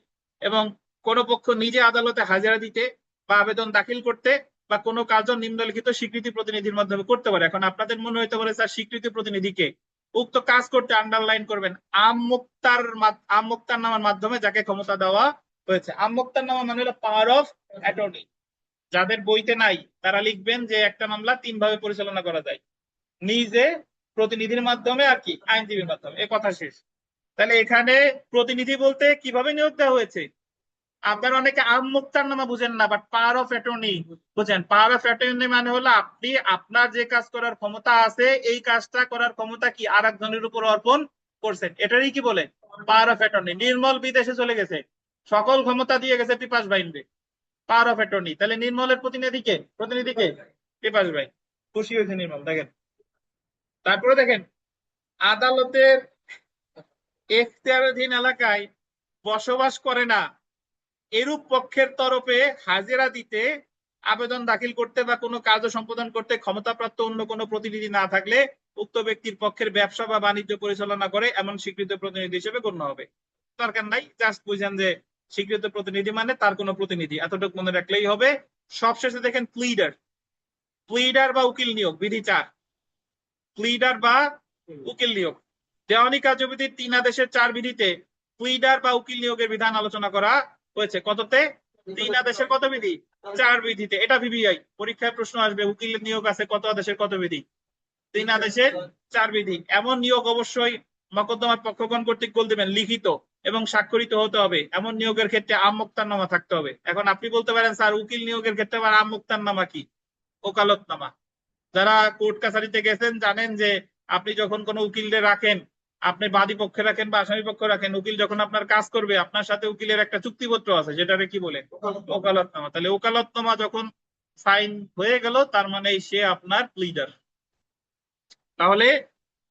Speaker 1: এবং কোন পক্ষ নিজে আদালতে হাজিরা দিতে বা আবেদন দাখিল করতে বা কোনো কার্য নিম্নলিখিত স্বীকৃতি প্রতিনিধির মাধ্যমে করতে পারে। এখন আপনাদের মনে হইতে পারে, স্যার স্বীকৃতি প্রতিনিধিকে, উক্ত কাজ করতে আন্ডারলাইন করবেন আম মুক্তার নামার মাধ্যমে যাকে ক্ষমতা দেওয়া হয়েছে। আম মুক্তার নামা মানে হলো পাওয়ার অফ অ্যাটর্নি। যাদের বইতে নাই তারা লিখবেন যে একটা মামলা 3 ভাবে পরিচালনা করা যায়, নিজে, প্রতিনিধির মাধ্যমে, আর কি আইনজীবীর মাধ্যমে। এ কথা শেষ। তাহলে এখানে প্রতিনিধি বলতে কিভাবে নিয়োগ দেওয়া হয়েছে? আপনার অনেকে আম মুক্তারনামা বুঝেন না, বাট পাওয়ার অফ অ্যাটর্নি বুঝেন। পাওয়ার অফ অ্যাটর্নি মানে হলো আপনি আপনার যে কাজ করার ক্ষমতা আছে, এই কাজটা করার ক্ষমতা কি আর একজনের উপর অর্পণ করছেন, এটারই কি বলে পাওয়ার অফ অ্যাটর্নি। নির্মল বিদেশে চলে গেছে, সকল ক্ষমতা দিয়ে গেছে পিপাস ভাইনরে, পাওয়ার অফ অ্যাটর্নি। তাহলে নির্মলের প্রতিনিধিকে পিপাস ভাই, খুশি হয়েছে নির্মল। দেখেন, তারপরে দেখেন, আদালতের এখতিয়ারাধীন এলাকায় বসবাস করে না এরূপ পক্ষের তরফে হাজিরা দিতে, আবেদন দাখিল করতে বা কোনো কার্য সম্পাদন করতে ক্ষমতাপ্রাপ্ত অন্য কোনো প্রতিনিধি না থাকলে উক্ত ব্যক্তির পক্ষের ব্যবসা বা বাণিজ্য পরিচালনা করে এমন স্বীকৃত প্রতিনিধি হিসেবে গণ্য হবে। দরকার নাই, জাস্ট বুঝেন যে স্বীকৃত প্রতিনিধি মানে তার কোনো প্রতিনিধি, এতটুকু মনে রাখলেই হবে। সবশেষে দেখেন প্লিডার বা উকিল নিয়োগ, বিধি 4। প্লিডার বা উকিল নিয়োগ, দেওয়ানি কার্যবিধির 3 আদেশের 4 বিধিতে প্লিডার বা উকিল নিয়োগের বিধান আলোচনা করা হয়েছে। কততে? 3 আদেশের কত বিধি? 4 বিধিতে। এটা ভিভিআই পরীক্ষায় প্রশ্ন আসবে, উকিলের নিয়োগ আছে কত আদেশের কত বিধি? 3 আদেশের 4 বিধি। এমন নিয়োগ অবশ্যই মকদ্দমার পক্ষগণ কর্তৃক বল দিবেন, লিখিত এবং স্বাক্ষরিত হতে হবে। এমন নিয়োগের ক্ষেত্রে আম মুক্তারনামা থাকতে হবে। এখন আপনি বলতে পারেন, স্যার উকিল নিয়োগের ক্ষেত্রে আবার আম মুক্তারনামা কি? ওকালতনামা। যারা কোর্ট কাছারিতে গেছেন জানেন যে আপনি যখন কোনো উকিলদের রাখেন, আপনি বাদী পক্ষে রাখেন বা আসামি পক্ষে রাখেন, উকিল যখন আপনার কাজ করবে আপনার সাথে উকিলের একটা চুক্তিপত্র আছে, যেটারে কি বলে ওকালতনামা। তাহলে ওকালতনামা যখন সাইন হয়ে গেল তার মানে সে আপনার প্লিডার। তাহলে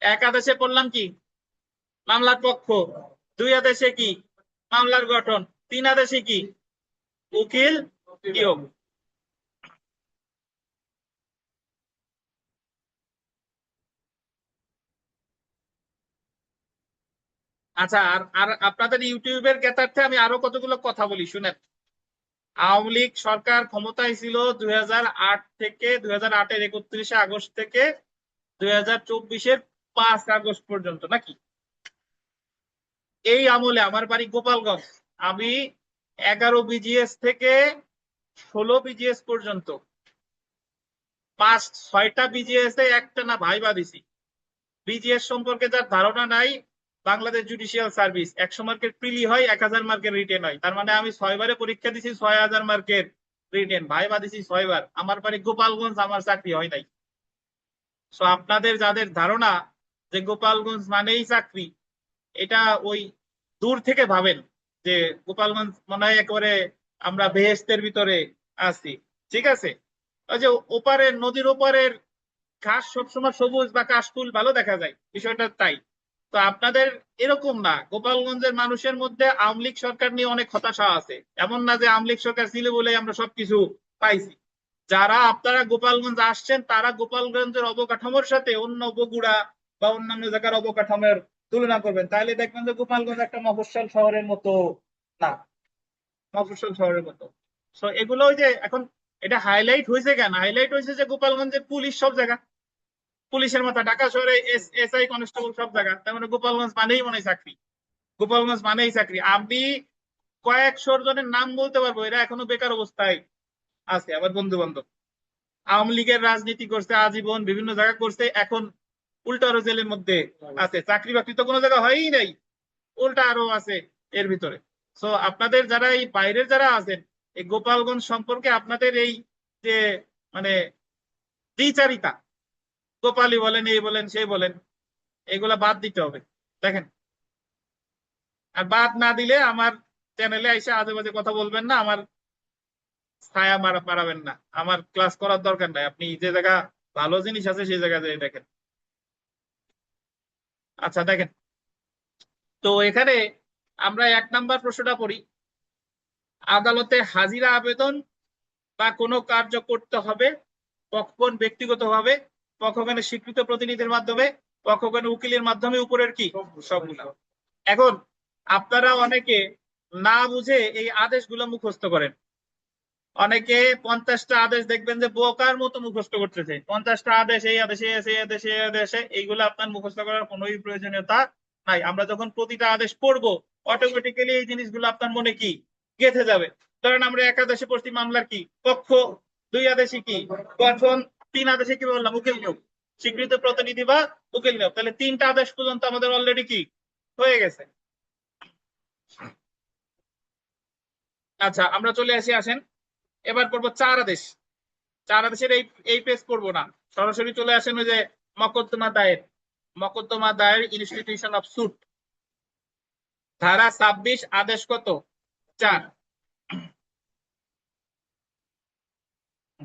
Speaker 1: এক আদেশে পড়লাম কি মামলার পক্ষ, দুই আদেশে কি মামলার গঠন, তিন আদেশে কি উকিল নিয়োগ। আচ্ছা, আর আর আপনাদের ইউটিউবের জ্ঞাতার্থে আমি আরো কতগুলো কথা বলি শুনেন। আওয়ামী লীগ সরকার ক্ষমতায় ছিল 2008 থেকে 2008-এর 31শে আগস্ট থেকে 2024-এর 5 আগস্ট পর্যন্ত, নাকি? এই আমলে আমার বাড়ি গোপালগঞ্জ, আমি 11 বিজিএস থেকে 16 বিজিএস পর্যন্ত 6টা বিজিএস এ একটা না ভাইবা দিছি। বিজিএস সম্পর্কে যার ধারণা নাই, বাংলাদেশ জুডিশিয়াল সার্ভিস 100 মার্কের প্রিলি হয়, 1000 মার্কের রিটেন হয়। তার মানে আমি 6বারে পরীক্ষা দিছি, 6000 মার্কের রিটেন, ভাইবা দিছি 6বার। আমার বাড়ি গোপালগঞ্জ, আমার চাকরি হয় নাই। সো আপনাদের যাদের ধারণা যে গোপালগঞ্জ মানেই চাকরি, এটা ওই দূর থেকে ভাবেন যে গোপালগঞ্জ মনে হয় একেবারে আমরা বেহেশতের ভিতরে আছি। ঠিক আছে, ওই যে ওপারের নদীর ওপারের ঘাস সবসময় সবুজ বা কাশফুল ভালো দেখা যায়, বিষয়টা তাই। তো আপনাদের এরকম না, গোপালগঞ্জের মানুষের মধ্যে আওয়ামী লীগ সরকার নিয়ে অনেক হতাশা আছে। এমন না যে আওয়ামী লীগ সরকার ছিল বলে আমরা সবকিছু পাইছি। যারা আপনারা গোপালগঞ্জ আসছেন তারা গোপালগঞ্জের অবকাঠামোর সাথে অন্য বগুড়া বা অন্যান্য জায়গার অবকাঠামোর তুলনা করবেন, তাহলে দেখবেন যে গোপালগঞ্জ একটা মফস্বল শহরের মতো না, মফস্বল শহরের মতো। তো এগুলো ওই যে এখন এটা হাইলাইট হয়েছে কেন? হাইলাইট হয়েছে যে গোপালগঞ্জের পুলিশ সব জায়গা, পুলিশের মাথা, ঢাকা শহরে এসআই কনস্টেবল সব জায়গা, তার মানে গোপালগঞ্জ মানেই মনে হয় চাকরি, গোপালগঞ্জ মানেই চাকরি। আমি কয়েকশো জনের নাম বলতে পারবো এরা এখনো বেকার অবস্থায় আছে, আমার বন্ধু বান্ধব আওয়ামী লীগের রাজনীতি করছে আজীবন, বিভিন্ন জায়গা করছে, এখন উল্টা আরো জেলের মধ্যে আছে, চাকরি বাকরি তো কোনো জায়গা হয়ই নাই, উল্টা আরো আছে এর ভিতরে। তো আপনাদের যারা এই বাইরের যারা আছেন, এই গোপালগঞ্জ সম্পর্কে আপনাদের এই যে মানে দ্বিচারিতা, গোপালী বলেন এই বলেন সেই বলেন, এগুলা বাদ দিতে হবে। দেখেন, আর বাদ না দিলে আমার চ্যানেলে এসে আজে বাজে কথা বলবেন না, আমার ছায়া মারাবেন না, আমার ক্লাস করার দরকার নাই। আপনি যে জায়গা ভালো জিনিস আছে সেই জায়গা যেয়ে দেখেন। আচ্ছা দেখেন, তো এখানে আমরা 1 নাম্বার প্রশ্নটা পড়ি। আদালতে হাজিরা আবেদন বা কোনো কার্য করতে হবে পক্ষগণ ব্যক্তিগতভাবে, পক্ষগণের স্বীকৃত প্রতিনিধির মাধ্যমে, পক্ষগণের উকিলের মাধ্যমে, উপরের কি সবগুলা। এখন আপনারা অনেকে না বুঝে এই আদেশগুলো মুখস্থ করেন। অনেকে 50টা আদেশ দেখবেন যে বোকার মতো মুখস্থ করতেছে, 50টা আদেশ, এই আদেশে এই আদেশে এই আদেশে, এইগুলো আপনার মুখস্থ করার কোনোই প্রয়োজনীয়তা নাই। আমরা যখন প্রতিটা আদেশ পড়বো অটোমেটিক্যালি এই জিনিসগুলো আপনার মনে কি গেঁথে যাবে। ধরেন আমরা 1 আদেশে পড়ছি মামলার কি পক্ষ, 2 আদেশে কি গঠন, 3 আদেশে কি বললাম উকিল নিয়োগ, স্বীকৃত প্রতিনিধি বা উকিল নিয়োগ। তাহলে 3টা আদেশ পর্যন্ত আমাদের অলরেডি কি হয়ে গেছে। আচ্ছা আমরা চলে আসি, আসেন এবার পড়বো 4 আদেশ। 4 আদেশের এই এই পেজ পড়বো না, সরাসরি চলে আসেন ওই যে মকদ্দমা দায়ের, মকদ্দমা দায়ের ইনস্টিটিউশন অফ সুট, ধারা 26, আদেশ কত 4,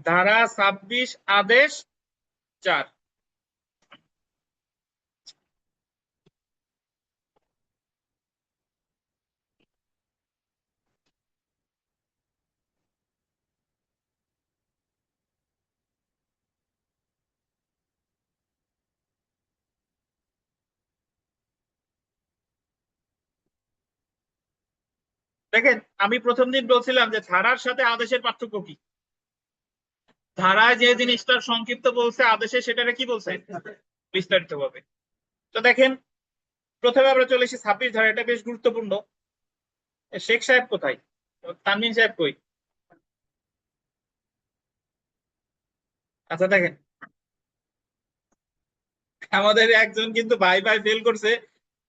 Speaker 1: ধারা 26 আদেশ 4। দেখেন, আমি প্রথম দিন বলছিলাম যে ধারার সাথে আদেশের পার্থক্য কি। ধারায় যে জিনিসটার সংক্ষিপ্ত বলছে, আদেশে সেটারে কি বলছে বিস্তারিত ভাবে। তো দেখেন, প্রথমে আমরা চলে এসেছি 26 ধারা, এটা বেশ গুরুত্বপূর্ণ। শেখ সাহেব কোথায়, তানভীর সাহেব কই? আচ্ছা দেখেন, আমাদের একজন কিন্তু ভাই ভাই ফেল করছে,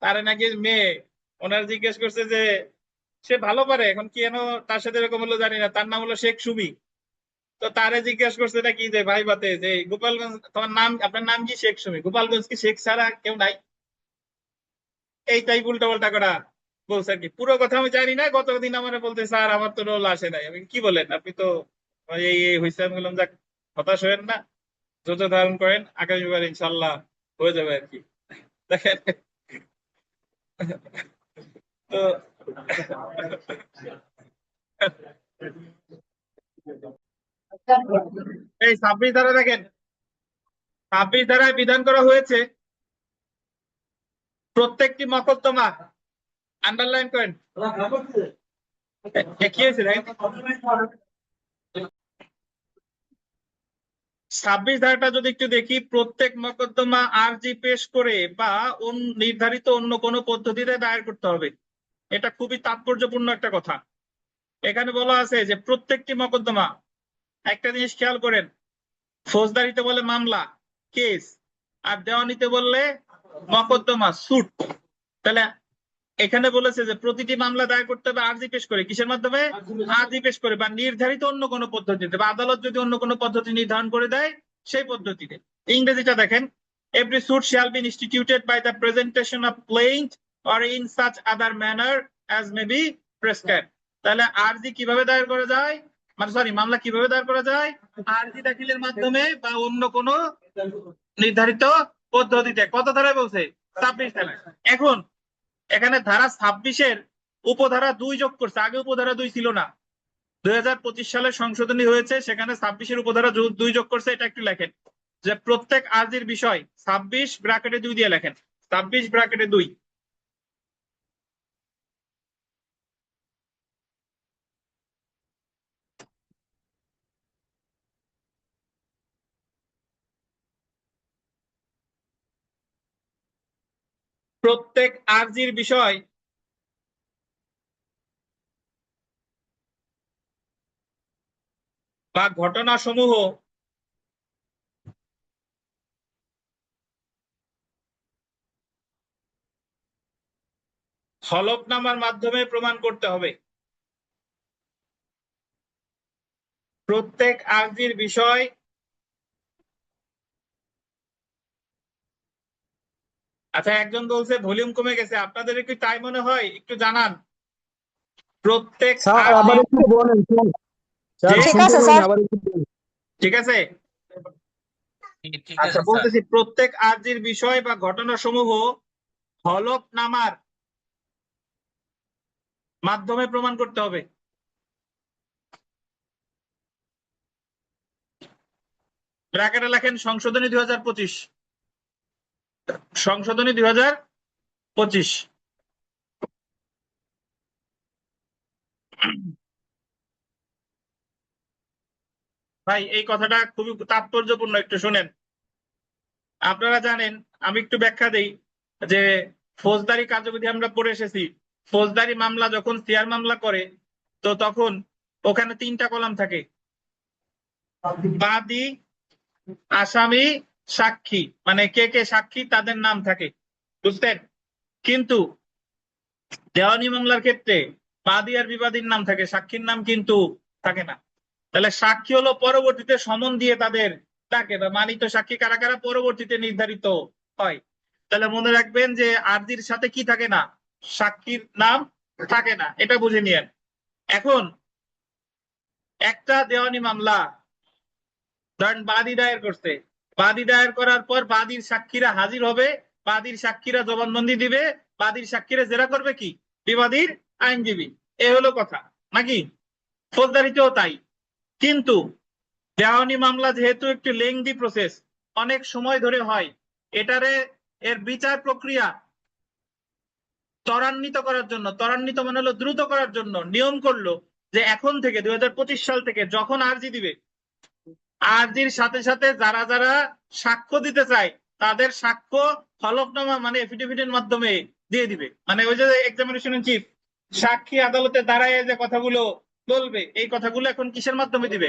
Speaker 1: তারে নাকি মেয়ে ওনার জিজ্ঞেস করছে যে সে ভালো পারে, এখন কি যেন তার সাথে এরকম হলো জানি না, তার নাম হলো শেখ সুমি। তো তারে জিজ্ঞেস করছে নাকি যে ভাই বাতে যে গোপালগঞ্জ তোমার নাম, আপনার নাম কি শেখ সুমি, গোপালগঞ্জ কি শেখ ছাড়া কেউ নাই? এইটাই উল্টা পাল্টা করা বলছে আর কি। পুরো কথা আমি জানি না, গতদিন আমার বলতে স্যার আমার তো রোল আসে নাই। আমি কি বলেন, আপনি তো এই হয়েছে। আমি বললাম যাক, হতাশ হয়েন না, ধৈর্য ধারণ করেন, আগামীবার ইনশাল্লাহ হয়ে যাবে আর কি। দেখেন তো এই 26 ধারা দেখেন, 26 ধারায় বিধান করা হয়েছে প্রত্যেকটি মকদ্দমা, আন্ডারলাইন করেন। কি হয়েছে দেখেন, 26 ধারাটা যদি একটু দেখি, প্রত্যেক মকদ্দমা আরজি পেশ করে বা নির্ধারিত অন্য কোনো পদ্ধতিতে দায়ের করতে হবে। এটা খুবই তাৎপর্যপূর্ণ একটা কথা। এখানে বলা আছে যে প্রত্যেকটি মকদ্দমা, একটা জিনিস খেয়াল করেন, ফৌজদারিতে বলে মামলা, কেস, আর দেওয়ানিতে বললে মকদ্দমা, সুট। তাহলে এখানে বলেছে যে প্রতিটি মামলা দায়ের করতে হবে আরজি পেশ করে। কিসের মাধ্যমে? আরজি পেশ করে বা নির্ধারিত অন্য কোনো পদ্ধতিতে, বা আদালত যদি অন্য কোনো পদ্ধতি নির্ধারণ করে দেয় সেই পদ্ধতিতে। ইংরেজিটা দেখেন, every suit shall be instituted by the presentation of plaint or in such other manner as may be prescribed. তাহলে আরজি কিভাবে দায়ের করা যায়, মানে সরি, মামলা কিভাবে দায়ের করা যায়? আরজি দাখিলের মাধ্যমে বা অন্য কোনো নির্ধারিত পদ্ধতিতে। কত ধারায় বলছে? 26 ধারায়। এখন এখানে ধারা 26-এর উপধারা 2 যোগ করছে, আগে উপধারা 2 ছিল না। 2025 সালে সংশোধনী হয়েছে, সেখানে 26-এর উপধারা 2 যোগ করছে। এটা একটু লেখেন যে প্রত্যেক আরজির বিষয় 26 ব্র্যাকেটে 2 দিয়ে লেখেন, 26 ব্র্যাকেটে 2। প্রত্যেক আরজির বিষয় বা ঘটনা সমূহ হলফনামার মাধ্যমে প্রমাণ করতে হবে। প্রত্যেক আরজির বিষয়, আচ্ছা একজন বলছে ভলিউম কমে গেছে, আপনাদের কি তাই মনে হয়? একটু জানান। প্রত্যেক
Speaker 3: স্যার আবার
Speaker 1: আরজির,
Speaker 3: একটু বলেন স্যার। স্যার
Speaker 1: জি
Speaker 2: ঠিক
Speaker 3: শুনতে
Speaker 2: আছে
Speaker 3: পাইনি,
Speaker 2: স্যার।
Speaker 3: আবার একটু বলেন।
Speaker 1: ঠিক আছে।
Speaker 4: ঠিক
Speaker 1: আচ্ছা
Speaker 4: আছে স্যার।
Speaker 1: বলতেছি, প্রত্যেক আরজির বিষয় বা ঘটনা সমূহ হলফনামার মাধ্যমে প্রমাণ করতে হবে। ব্র্যাকেটে লেখেন সংশোধনী 2025, সংশোধনী 2025। ভাই এই কথাটা খুবই তাৎপর্যপূর্ণ, একটু শুনেন। আপনারা জানেন, আমি একটু ব্যাখ্যা দেই যে ফৌজদারি কার্যবিধি আমরা পড়ে এসেছি। ফৌজদারি মামলা যখন সিআর মামলা করে, তো তখন ওখানে 3টা কলাম থাকে, বাদী, আসামি, সাক্ষী, মানে কে কে সাক্ষী তাদের নাম থাকে, বুঝতেন? কিন্তু দেওয়ানি মামলার ক্ষেত্রে বাদী আর বিবাদীর নাম থাকে, সাক্ষীর নাম কিন্তু থাকে না। তাহলে সাক্ষী হলো পরবর্তীতে সমন দিয়ে তাদের ডাকে, বা মানিত সাক্ষী কারা কারা পরবর্তীতে নির্ধারিত হয়। তাহলে মনে রাখবেন যে আরজির সাথে কি থাকে না? সাক্ষীর নাম থাকে না, এটা বুঝে নিয়েন। এখন একটা দেওয়ানি মামলা ধরেন বাদী দায়ের করছে, বাদী দায়ের করার পর বাদীর সাক্ষীরা হাজির হবে, বাদীর সাক্ষীরা জবানবন্দি দিবে, বাদীর সাক্ষীরা জেরা করবে কি? বিবাদীর আইনজীবী। এ হলো কথা, নাকি? ফৌজদারিতেও তাই। কিন্তু দেওয়ানি মামলা যেহেতু একটি লেংদি প্রসেস, অনেক সময় ধরে হয়, এটারে এর বিচার প্রক্রিয়া ত্বরান্বিত করার জন্য, ত্বরান্বিত মানে হলো দ্রুত করার জন্য নিয়ম করলো যে এখন থেকে 2025 সাল থেকে যখন আরজি দিবে, আরজির সাথে সাথে যারা যারা সাক্ষ্য দিতে চায় তাদের সাক্ষ্য হলফনামা মানে এফিডেভিটের মাধ্যমে দিয়ে দিবে। মানে ওই যে এক্সামিনেশন চিফ সাক্ষী আদালতে দাঁড়ায় যে কথাগুলো বলবে, এই কথাগুলো এখন কিসের মাধ্যমে দিবে?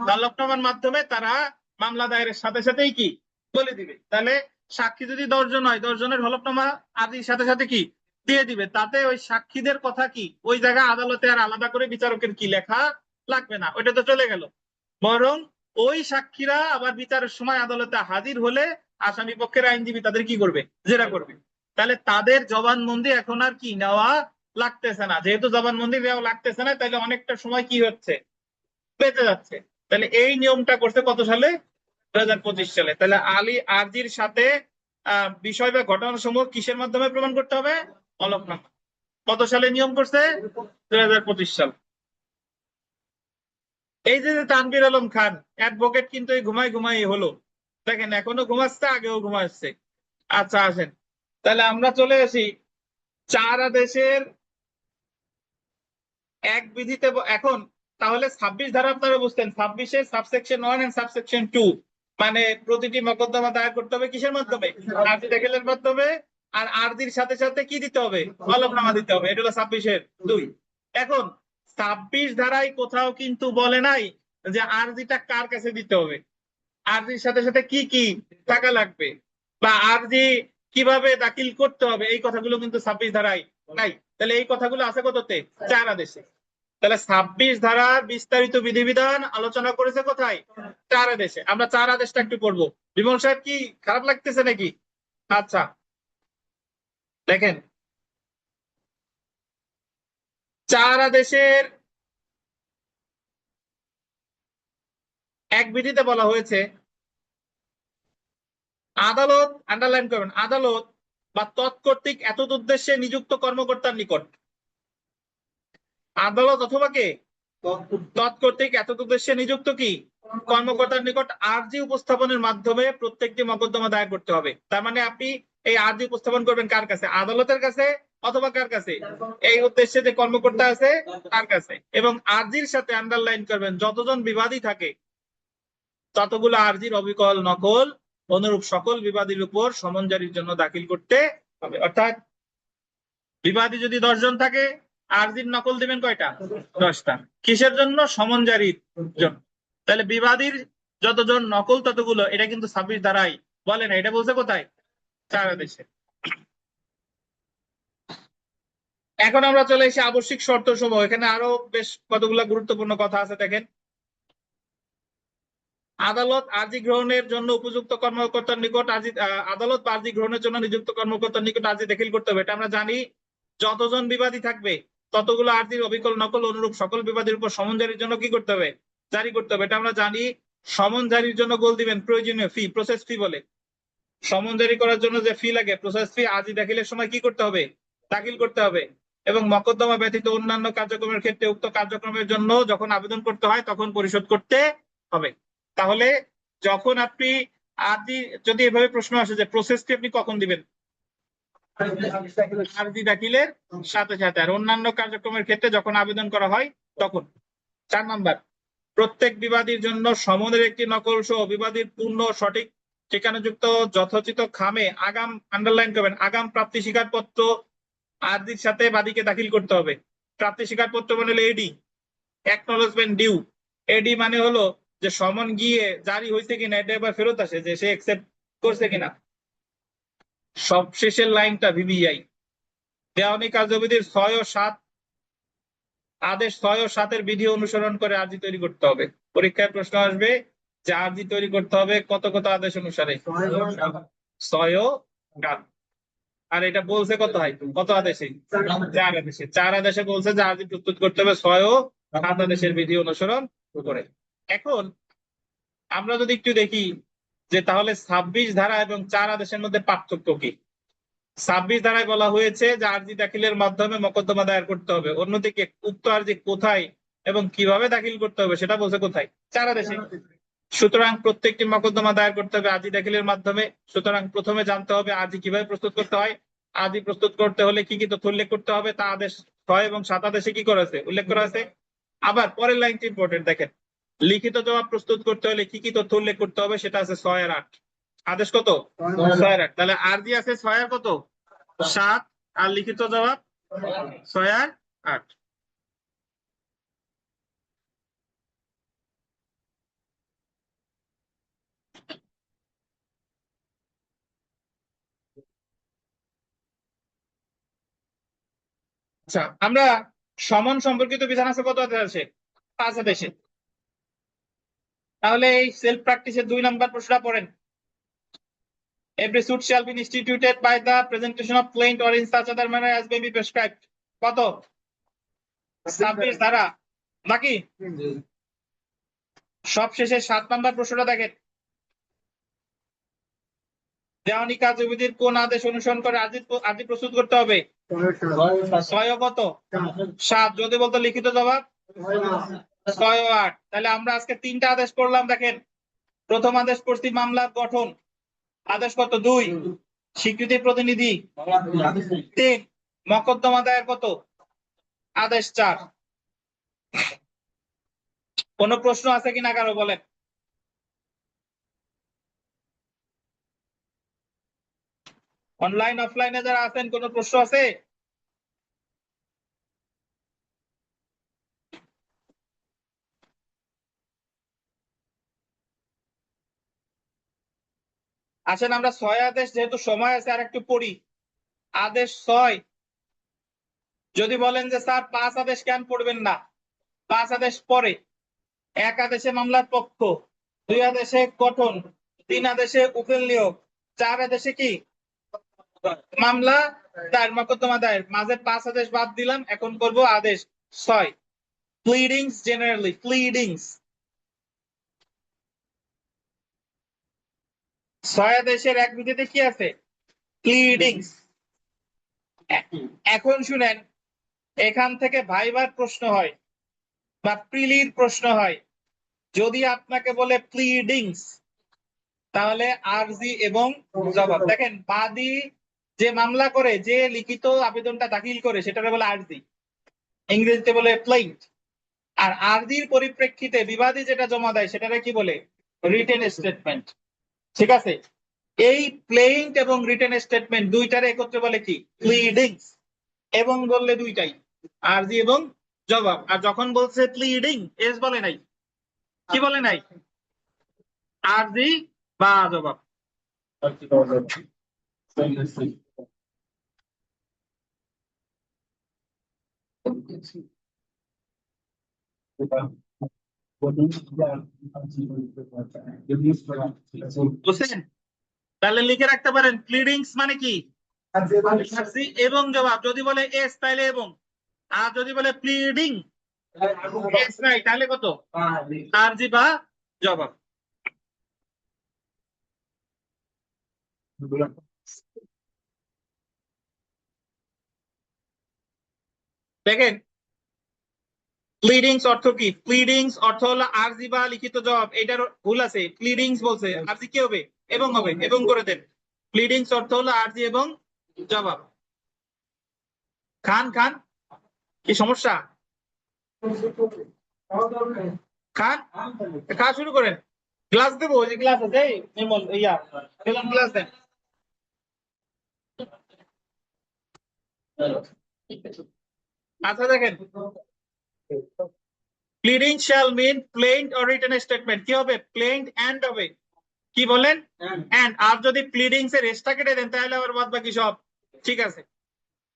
Speaker 1: হলফনামার মাধ্যমে তারা মামলা দায়েরের সাথে সাথেই কি বলে দিবে। তাহলে সাক্ষী যদি 10 জন হয়, 10 জনের হলফনামা আরজির সাথে সাথে কি দিয়ে দিবে। তাতে ওই সাক্ষীদের কথা কি ওই জায়গায় আদালতে আর আলাদা করে বিচারকের কি লেখা লাগবে না, ওইটা তো চলে গেল। বরং ওই সাক্ষীরা আবার বিচারের সময় আদালতে হাজির হলে আসামি পক্ষের আইনজীবী তাদের কি করবে? জেরা করবে। তাহলে তাদের জবানবন্দি এখন আর কি নেওয়া লাগতেছে না। যেহেতু জবানবন্দি নেওয়া লাগতেছে না, তাহলে অনেকটা সময় কি হচ্ছে, বেঁচে যাচ্ছে। তাহলে এই নিয়মটা করছে কত সালে? 2025 সালে। তাহলে আলী আরজির সাথে বিষয় বা ঘটনাসমূহ কিসের মাধ্যমে প্রমাণ করতে হবে? হলফনামা। কত সালে নিয়ম করছে? 2025 সাল। এই যে যে তানভীর আলম খান অ্যাডভোকেট কিন্তু এই ঘুমাই ঘুমাই হলো, দেখেন এখনো ঘুমাচ্ছে, আগেও ঘুমাচ্ছে। আচ্ছা আসেন, তাহলে আমরা চলে আসি চার আদেশের এক বিধিতে এখন। তাহলে 26 ধারা আপনারা বুঝতেন, 26-এ সাবসেকশন 1 এন্ড সাবসেকশন 2, মানে প্রতিটি মোকদ্দমা দায়ের করতে হবে কিসের মাধ্যমে? আরজি দাখিলের মাধ্যমে। আর আরজির সাথে সাথে কি দিতে হবে? হলফনামা দিতে হবে। এটা হলো 26-এর 2। এখন 26 ধারায় কোথাও কিন্তু বলে নাই যে আরজিটা কার কাছে দিতে হবে, আরজির সাথে সাথে কি কি টাকা লাগবে, বা আরজি কিভাবে দাখিল করতে হবে, এই কথাগুলো কিন্তু 26 ধারায় নাই। তাহলে এই কথাগুলো আছে কততে? চার আদেশে। তাহলে 26 ধারার বিস্তারিত বিধিবিধান আলোচনা করেছে কোথায়? চার আদেশে। আমরা চার আদেশটা একটু পড়বো। বিমল সাহেব কি খারাপ লাগতেছে নাকি? আচ্ছা দেখেন, চার আদেশের এক বিধিতে বলা হয়েছে আদালত, আন্ডারলাইন করবেন, আদালত বা তৎকর্তৃক এতদ উদ্দেশ্যে নিযুক্ত কর্মকর্তার নিকট, আদালত অথবা কে? তৎকর্তৃক এতদ উদ্দেশ্যে নিযুক্ত কি কর্মকর্তার নিকট আরজি উপস্থাপনের মাধ্যমে প্রত্যেকটি মোকদ্দমা দায়ের করতে হবে। তার মানে আপনি এই আরজি উপস্থাপন করবেন কার কাছে? আদালতের কাছে অথবা কার কাছে? এই উদ্দেশ্যে যে কর্মকর্তা আছে তার কাছে। এবং আরজির সাথে আন্ডারলাইন করবেন, যতজন বিবাদী থাকে ততগুলো আরজির অবিকল নকল অনুরূপ সকল বিবাদীর উপর সমন জারির জন্য দাখিল করতে হবে। অর্থাৎ বিবাদী যদি 10 জন থাকে, আরজির নকল দিবেন কয়টা? 10টা। কিসের জন্য? সমন জারির জন্য। তাহলে বিবাদীর যতজন নকল ততগুলো, এটা কিন্তু 26 ধারায় বলে না, এটা বলছে কোথায়? চার আদেশে। এখন আমরা চলে এসে আবশ্যিক শর্ত সমূহ। এখানে আরো বেশ কতগুলো গুরুত্বপূর্ণ কথা আছে দেখেন। আদালত আরজি গ্রহণের জন্য উপযুক্ত কর্মকর্তার নিকট আরজি, আদালত বা আরজি গ্রহণের জন্য নিযুক্ত কর্মকর্তার নিকট আরজি দাখিল করতে হবে। এটা আমরা জানি। যতজন বিবাদী থাকবে ততগুলো আরজির অবিকল নকল অনুরূপ সকল বিবাদীর উপর সমন জারির জন্য কি করতে হবে? জারি করতে হবে। এটা আমরা জানি। সমন জারির জন্য গোল দিবেন প্রয়োজনীয় ফি, প্রসেস ফি বলে। সমন জারি করার জন্য যে ফি লাগে, প্রসেস ফি, আরজি দাখিলের সময় কি করতে হবে? দাখিল করতে হবে। এবং মকদ্দমা ব্যতীত অন্যান্য কার্যক্রমের ক্ষেত্রে উক্ত কার্যক্রমের জন্য যখন আবেদন করতে হয় তখন পরিশোধ করতে হবে। তাহলে যখন আপনি আরজি, যদি এভাবে প্রশ্ন আসে যে প্রসেস ফি আপনি কখন দিবেন? আরজি দাখিলের সাথে সাথে। আর অন্যান্য কার্যক্রমের ক্ষেত্রে যখন আবেদন করা হয় তখন। 4 নাম্বার, প্রত্যেক বিবাদীর জন্য সমনের একটি নকল সহ বিবাদীর পূর্ণ সঠিক ঠিকানাযুক্ত যথোচিত খামে আগাম, আন্ডারলাইন করবেন, আগাম প্রাপ্তি স্বীকারপত্র আরজির সাথে বাদীকে দাখিল করতে হবে। প্রাপ্তি স্বীকারপত্র মানে হলো এডি, অ্যাকনলেজমেন্ট ডিউ। এডি মানে হলো যে সমন গিয়ে জারি হয়েছে কিনা, এটা এবার ফেরত আসে যে সে একসেপ্ট করছে কিনা। সবশেষের লাইনটা ভিভিআই। দেওয়ানি কার্যবিধির 6 ও 7 আদেশ 6 ও 7-এর বিধি অনুসরণ করে আরজি তৈরি করতে হবে। পরীক্ষায় প্রশ্ন আসবে যে আরজি তৈরি করতে হবে কত কত আদেশ অনুসারে? 6 ও 7। আর এটা বলছে কত হয়, কত আদেশে? 4 আদেশে। 4 আদেশে বলছে যে আরজি প্রস্তুত করতে হবে 6 ও 7 আদেশের বিধি অনুসরণ করে। এখন আমরা যদি একটু দেখি যে তাহলে 26 ধারা এবং 4 আদেশের মধ্যে পার্থক্য কি। 26 ধারায় বলা হয়েছে যে আরজি দাখিলের মাধ্যমে মোকদ্দমা দায়ের করতে হবে। অন্যদিকে উক্ত আরজি কোথায় এবং কিভাবে দাখিল করতে হবে সেটা বলছে কোথায়? 4 আদেশে। সুতরাং প্রত্যেকটি মোকদ্দমা দায়ের করতে হবে আরজি দাখিলের মাধ্যমে। সুতরাং প্রথমে জানতে হবে আরজি কিভাবে প্রস্তুত করতে হয়। আরজি প্রস্তুত করতে হলে কি কি তথ্য উল্লেখ করতে হবে তা আদেশ 6 এবং 7 আদেশে কি করা আছে? উল্লেখ করা আছে। আবার পরের লাইনটি ইম্পর্টেন্ট দেখেন, লিখিত জবাব প্রস্তুত করতে হলে কি কি তথ্য উল্লেখ করতে হবে সেটা আছে 6 আর 8। আদেশ কত? 6 আর 8। তাহলে আরজি আছে 6 আর কত? 7। আর লিখিত জবাব 6 আর 8। আচ্ছা, আমরা সমন সম্পর্কিত বিধান আছে কত আছে? 5 আদেশে। তাহলে এই সেলফ প্র্যাকটিসের 2 নাম্বার প্রশ্নটা পড়েন। Every suit shall be instituted by the presentation of plaint or in such other manner as may be prescribed. কত? 26 ধারা। বাকি সবশেষে 7 নম্বর প্রশ্নটা দেখেন। দেওয়ানি কার্যবিধির কোন আদেশ অনুসরণ করে আর্জি প্রস্তুত করতে হবে? 6 ও কত? 7। যদি বলতো লিখিত জবাব 6 ও 8। তাহলে আমরা আজকে 3টা আদেশ করলাম। দেখেন, প্রথম আদেশ করছি মামলার গঠন, আদেশ কত? 2। স্বীকৃতি প্রতিনিধি 3। মকদ্দমা দায়ের কত? আদেশ 4। কোন প্রশ্ন আছে কিনা কারো বলেন? অনলাইন অফলাইনে যারা আছেন কোন প্রশ্ন আছে? আসেন আমরা 6 আদেশ, যেহেতু সময় আছে, আর একটু পড়ি। আদেশ 6, যদি বলেন যে স্যার 5 আদেশ কেন পড়বেন না? 5 আদেশ পরে। 1 আদেশে মামলার পক্ষ, 2 আদেশে গঠন, 3 আদেশে উকিল নিয়োগ, 4 আদেশে কি? মামলা দায়ের, মকদ্দমা দায়ের। মাঝে 5 আদেশ বাদ দিলাম, এখন করব আদেশ 6। প্লিডিংস জেনারেলি, প্লিডিংস 6 আদেশের এক বিধিতে কি আছে? প্লিডিংস। এখন শুনেন, এখান থেকে ভাইবার প্রশ্ন হয় বা প্রিলির প্রশ্ন হয়। যদি আপনাকে বলে প্লিডিংস, তাহলে আরজি এবং জবাব। দেখেন, বাদী যে মামলা করে, যে লিখিত আবেদনটা দাখিল করে, সেটাকে বলে আরজি, ইংরেজিতে বলে প্লেইন্ট। আর আরজির পরিপ্রেক্ষিতে বিবাদী যেটা জমা দেয় সেটাকে কি বলে? Written statement. ঠিক আছে? এই প্লেইন্ট এবং রিটেন স্টেটমেন্ট দুইটারে একত্রে বলে কি? প্লিডিংস। এবং বললে দুইটাই, আরজি এবং জবাব। আর যখন বলছে প্লিডিং, এস বলে নাই, কি বলে নাই? আরজি বা জবাব। বুঝছেন? তাহলে লিখে রাখতে পারেন, প্লিডিংস মানে কি? আরজি এবং জবাব। যদি বলে এস, তাহলে এবং। আর যদি বলে প্লিডিং এস নাই, তাহলে কত? আরজি বা জবাব। দেখেন, প্লিডিংস অর্থ কি? প্লিডিংস অর্থ হলো আরজি বা লিখিত জবাব। এটার ভুল আছে, প্লিডিংস বলছে, আরজি কি হবে? এবং হবে, এবং করে দেন। প্লিডিংস অর্থ হলো আরজি এবং জবাব। খান খান, কি সমস্যা? খান, খাওয়া শুরু করেন। গ্লাস দেবো, ওই যে গ্লাস আছে, এই নির্মল, ইয়া গ্লাস দেন। আচ্ছা দেখেন, pleading shall mean plaint or written statement. কি হবে? প্লেইন্ট এন্ড হবে। কি বলেন? এন্ড। আর যদি প্লিডিংস এর রেসটা কেটে দেন, তাহলে আবার বাদ বাকি সব ঠিক আছে।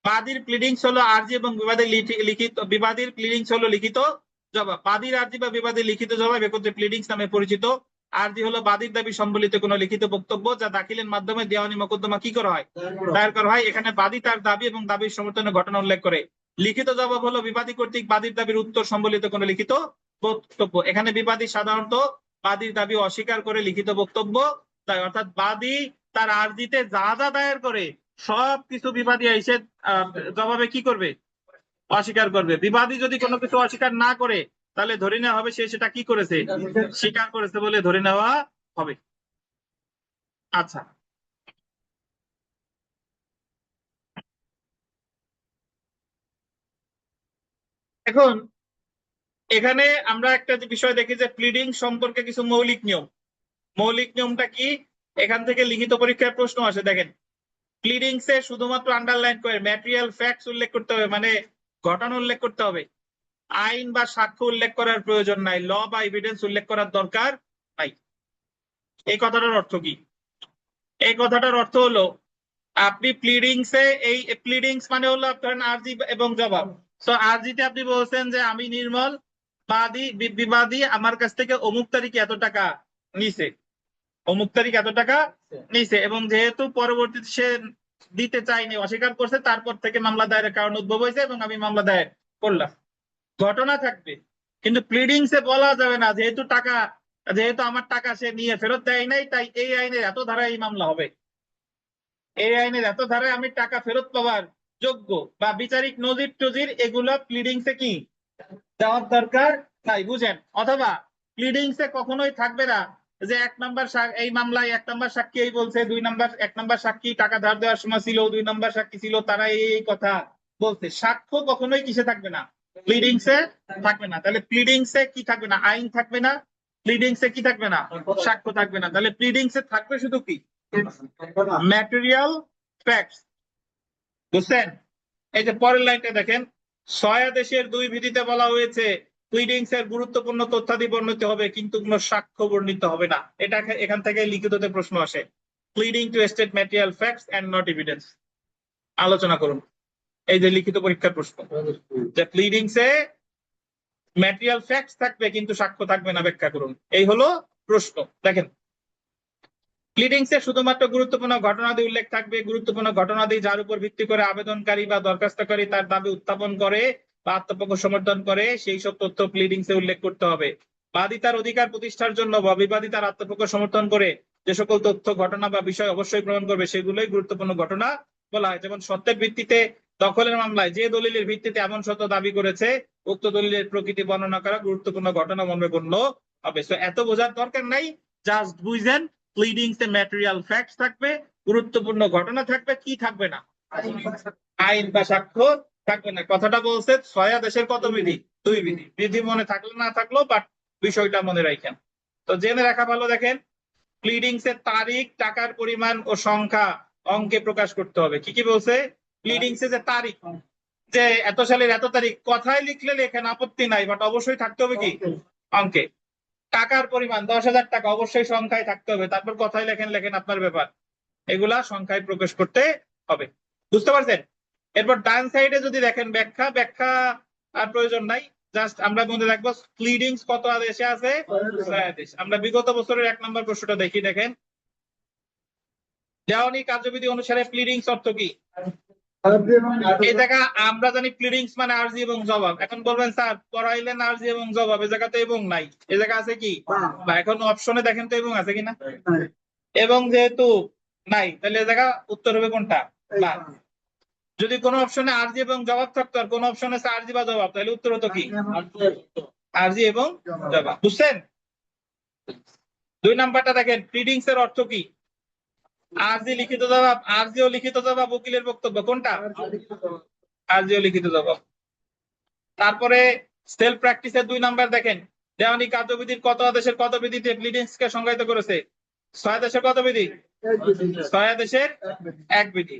Speaker 1: বাদীর প্লিডিংস হলো আরজি এবং বিবাদীর লিখিত, বিবাদীর প্লিডিংস হলো লিখিত জবাব। বাদীর আরজি বা বিবাদীর লিখিত জবাব একত্রে প্লিডিংস নামে পরিচিত। আরজি হলো বাদীর দাবি সম্বলিত কোনো লিখিত বক্তব্য, যা দাখিলের মাধ্যমে দেওয়ানি মকদ্দমা কি করা হয়? দায়ের করা হয়। এখানে বাদী তার দাবি এবং দাবির সমর্থনে ঘটনা উল্লেখ করে। লিখিত জবাব হলো বিবাদী কর্তৃক বাদীর দাবির উত্তর সম্বলিত কোনো লিখিত বক্তব্য। এখানে বিবাদী সাধারণত বাদীর দাবি অস্বীকার করে লিখিত বক্তব্য দেয়। অর্থাৎ বাদী তার আরজিতে যা যা দায়ের করে সবকিছু বিবাদী এসে জবাবে কি করবে? অস্বীকার করবে। বিবাদী যদি কোনো কিছু অস্বীকার না করে, তাহলে ধরে নেওয়া হবে সে সেটা কি করেছে? স্বীকার করেছে বলে ধরে নেওয়া হবে। আচ্ছা, এখন এখানে আমরা একটা যে বিষয় দেখি যে প্লিডিং সম্পর্কে কিছু মৌলিক নিয়ম। মৌলিক নিয়মটা কি? এখান থেকে লিখিত পরীক্ষার প্রশ্ন আসে। দেখেন, প্লিডিংস এ শুধুমাত্র আন্ডারলাইন করে ম্যাটেরিয়াল ফ্যাক্টস উল্লেখ করতে হবে, মানে ঘটনা উল্লেখ করতে হবে। আইন বা সাক্ষ্য উল্লেখ করার প্রয়োজন নাই, ল বা এভিডেন্স উল্লেখ করার দরকার নাই। এই কথাটার অর্থ কি? এই কথাটার অর্থ হলো, আপনি প্লিডিংস এ, এই প্লিডিংস মানে হলো আপনার আরজি এবং জবাব। তো আরজিতে আপনি বলছেন যে আমি নির্মল, বিবাদী আমার কাছ থেকে অমুক তারিখে এত টাকা নিছে। অমুক তারিখ এত টাকা নিছে, এবং যেহেতু পরবর্তীতে সে দিতে চায়নি, অস্বীকার করছে, তারপর থেকে মামলা দায়েরের কারণ উদ্ভব হয়েছে এবং আমি মামলা দায়ের করলাম। ঘটনা থাকবে, কিন্তু প্লিডিংসে বলা যাবে না যেহেতু আমার টাকা সে নিয়ে ফেরত দেয় নাই, তাই এই আইনের এত ধারায় এই মামলা হবে, এই আইনের এত ধারায় আমি টাকা ফেরত পাওয়ার যোগ্য, বা বিচারিক নজির টজির এগুলো প্লিডিংসে কি দেওয়ার দরকার নাই, বুঝেন? অথবা প্লিডিংসে কখনোই থাকবে না যে এই মামলায় 1 নম্বর সাক্ষী এই বলছে, 1 নম্বর সাক্ষী টাকা ধার দেওয়ার সময় ছিল, 2 নম্বর সাক্ষী ছিল, তারা এই কথা বলছে। সাক্ষ্য কখনোই কিসে থাকবে না? প্লিডিংসে থাকবে না। তাহলে প্লিডিংসে কি থাকবে না? আইন থাকবে না। প্লিডিংসে কি থাকবে না? সাক্ষ্য থাকবে না। তাহলে প্লিডিংসে থাকবে শুধু কি? Material facts. বুঝছেন? এই যে পরের লাইনটা দেখেন, সয়াদেশের 2 বিধিতে বলা হয়েছে প্লিডিংস এর গুরুত্বপূর্ণ তথ্যাদি বর্ণিত হবে কিন্তু কোনো সাক্ষ্য বর্ণিত হবে না। এটা এখান থেকে লিখিততে প্রশ্ন আসে। Pleading to state material facts and not evidence. আলোচনা করুন। এই যে লিখিত পরীক্ষার প্রশ্ন, যে প্লিডিংস এ ম্যাটেরিয়াল ফ্যাক্টস থাকবে কিন্তু সাক্ষ্য থাকবে না, ব্যাখ্যা করুন। এই হলো প্রশ্ন। দেখেন, প্লিডিংস এ শুধুমাত্র গুরুত্বপূর্ণ ঘটনাদি উল্লেখ থাকবে। গুরুত্বপূর্ণ ঘটনাদি যার উপর ভিত্তি করে আবেদনকারী বা দরখাস্তকারী তার দাবি উত্থাপন করে বা আত্মপক্ষ সমর্থন করে সেই সব তথ্য প্লিডিংস এ উল্লেখ করতে হবে। বাদী তার অধিকার প্রতিষ্ঠার জন্য বা বিবাদী তার আত্মপক্ষ সমর্থন করে যে সকল তথ্য, ঘটনা বা বিষয় অবশ্যই গ্রহণ করবে সেগুলোই গুরুত্বপূর্ণ ঘটনা বলা হয়। যেমন সত্যের ভিত্তিতে দখলের মামলায় যে দলিলের ভিত্তিতে এমন সত্য দাবি করেছে উক্ত দলিলের প্রকৃতি বর্ণনা করা গুরুত্বপূর্ণ ঘটনা মর্মে গণ্য হবে। এত বোঝার দরকার নাই, জাস্ট বুঝেন প্লিডিংস এ ম্যাটেরিয়াল ফ্যাক্টস থাকবে, গুরুত্বপূর্ণ ঘটনা থাকবে, কি থাকবে না? আইন বা সাক্ষ্য থাকবে না। কথাটা বলছে সয়াদেশের কত বিধি? 2 বিধি। বিধি মনে থাকলো না থাকলো, বাট বিষয়টা মনে রাখেন। তো জেনে রাখা ভালো। দেখেন, প্লিডিংস এর তারিখ, টাকার পরিমাণ ও সংখ্যা অঙ্কে প্রকাশ করতে হবে। কি কি বলছে? প্লিডিংস এর যে তারিখ, যে এত সালের এত তারিখ, কথায় লিখলে লেখেন, আপত্তি নাই, বাট অবশ্যই থাকতে হবে কি? অঙ্কে। টাকার পরিমাণ 10,000 টাকা, অবশ্যই সংখ্যায় থাকতে হবে। তারপর কথায় লেখেন আপনার ব্যাপার, এগুলা সংখ্যায় প্রকাশ করতে হবে। বুঝতে পারছেন? এরপর ডান সাইডে যদি দেখেন ব্যাখ্যা আর প্রয়োজন নাই, জাস্ট আমরা মনে রাখবো প্লিডিংস কত আদেশে আছে? 6 আদেশ। আমরা বিগত বছরের 1 নম্বর প্রশ্নটা দেখি। দেখেন, দেওয়ানি কার্যবিধি অনুসারে প্লিডিংস অর্থ কি? এই জায়গা আমরা জানি প্লিডিংস মানে আরজি এবং জবাব। এখন বলবেন স্যার পড়াইলেন আরজি এবং জবাব, এই জায়গাতে এবং নাই, এই জায়গা আছে কি? বা এখন অপশনে দেখেন তো এবং আছে কিনা। এবং যেহেতু নাই, তাহলে এই জায়গা উত্তর হবে কোনটা? বা। যদি কোনো অপশনে আরজি এবং জবাব থাকতো আর কোন অপশনে আছে আরজি বা জবাব, তাহলে উত্তর হতো কি? আরজি এবং জবাব। বুঝছেন? 2 নাম্বারটা দেখেন, প্লিডিংস এর অর্থ কি? আরজি লিখিত জবাব, আরজি ও লিখিত জবাব, উকিলের বক্তব্য, কোনটা? আরজি ও লিখিত জবাব। তারপরে সেলফ প্র্যাকটিসের 2 নাম্বার দেখেন, দেওয়ানি কার্যবিধির কত আদেশের কত বিধিতে প্লিডিংস কে সংজ্ঞায়িত করেছে? 6 আদেশের কত বিধি? 6 আদেশের 1 বিধি।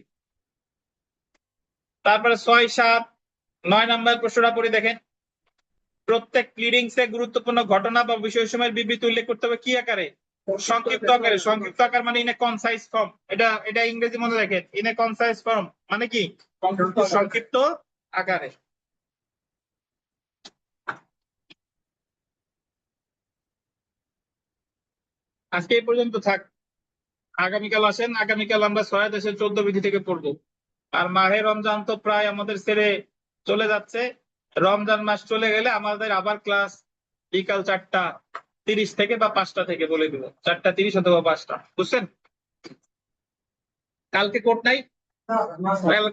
Speaker 1: তারপরে 6, 7, 9 নাম্বার প্রশ্নটা পড়ে দেখেন, প্রত্যেক প্লিডিংস এ গুরুত্বপূর্ণ ঘটনা বা বিষয় সময়ের বিবৃতি উল্লেখ করতে হবে কি আকারে? সংক্ষিপ্ত আকারে। সংক্ষিপ্ত আকার মানে ইন এ কনসাইজ ফর্ম। এটা ইংরেজি মনে রাখেন, ইন এ কনসাইজ ফর্ম মানে কি? সংক্ষিপ্ত আকারে। আজকে এই পর্যন্ত থাক। আগামীকাল আসেন, আগামীকাল আমরা 6 আদেশের 14 বিধি থেকে পড়বো। আর মাহে রমজান তো প্রায় আমাদের ছেড়ে চলে যাচ্ছে। রমজান মাস চলে গেলে আমাদের আবার ক্লাস বিকাল 4টা 30 থেকে বা 5টা থেকে বলে দিব, 4টা 30 অথবা 5টা। বুঝছেন? কালকে কোর্ট নাই।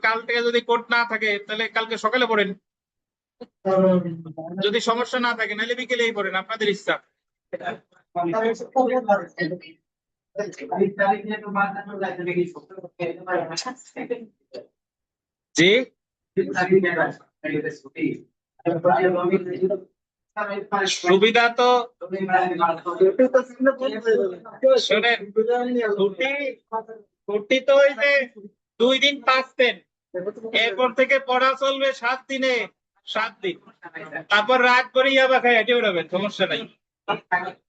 Speaker 1: কাল থেকে যদি কোর্ট না থাকে তাহলে কালকে সকালে পড়েন, যদি সমস্যা না থাকে, নাহলে বিকেলেই পড়েন, আপনাদের ইচ্ছা। জি, সুবিধা তো শোনেন, ছুটি তো ওই যে 2 দিন 5 দিন, এরপর থেকে পড়া চলবে 7 দিনে 7 দিন। তারপর রাত করে ইয়াবা খাই হেঁটে উড়াবেন, সমস্যা নাই।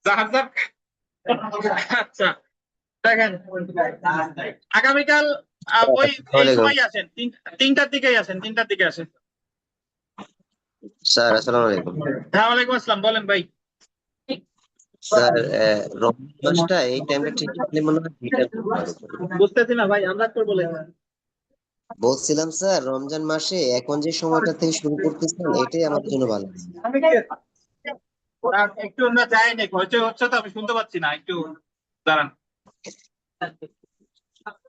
Speaker 1: যার যার। আচ্ছা, দেখেন আগামীকাল ওই এই সময় আসেন, 3টার দিকেই আসেন, 3টার দিকে আসেন।
Speaker 3: স্যার আসসালামু আলাইকুম।
Speaker 1: হ্যাঁ, ওয়ালাইকুম আসসালাম। বলেন ভাই।
Speaker 3: স্যার রমজান মাসটা এই টাইমটা ঠিক রাখলে মনে হয় ভিটামিন পাওয়ার উপরে।
Speaker 1: বুঝতেছি না ভাই, আন্দাজ করে বলেন।
Speaker 3: বলছিলাম স্যার রমজান মাসে এখন যে সময়টা থেকে শুরু করতেছেন এটাই আমাদের জন্য ভালো হবে।
Speaker 1: ওরা একটু না যায়নি, হইচই হচ্ছে তো, আমি শুনতে পাচ্ছি না, একটু দাঁড়ান।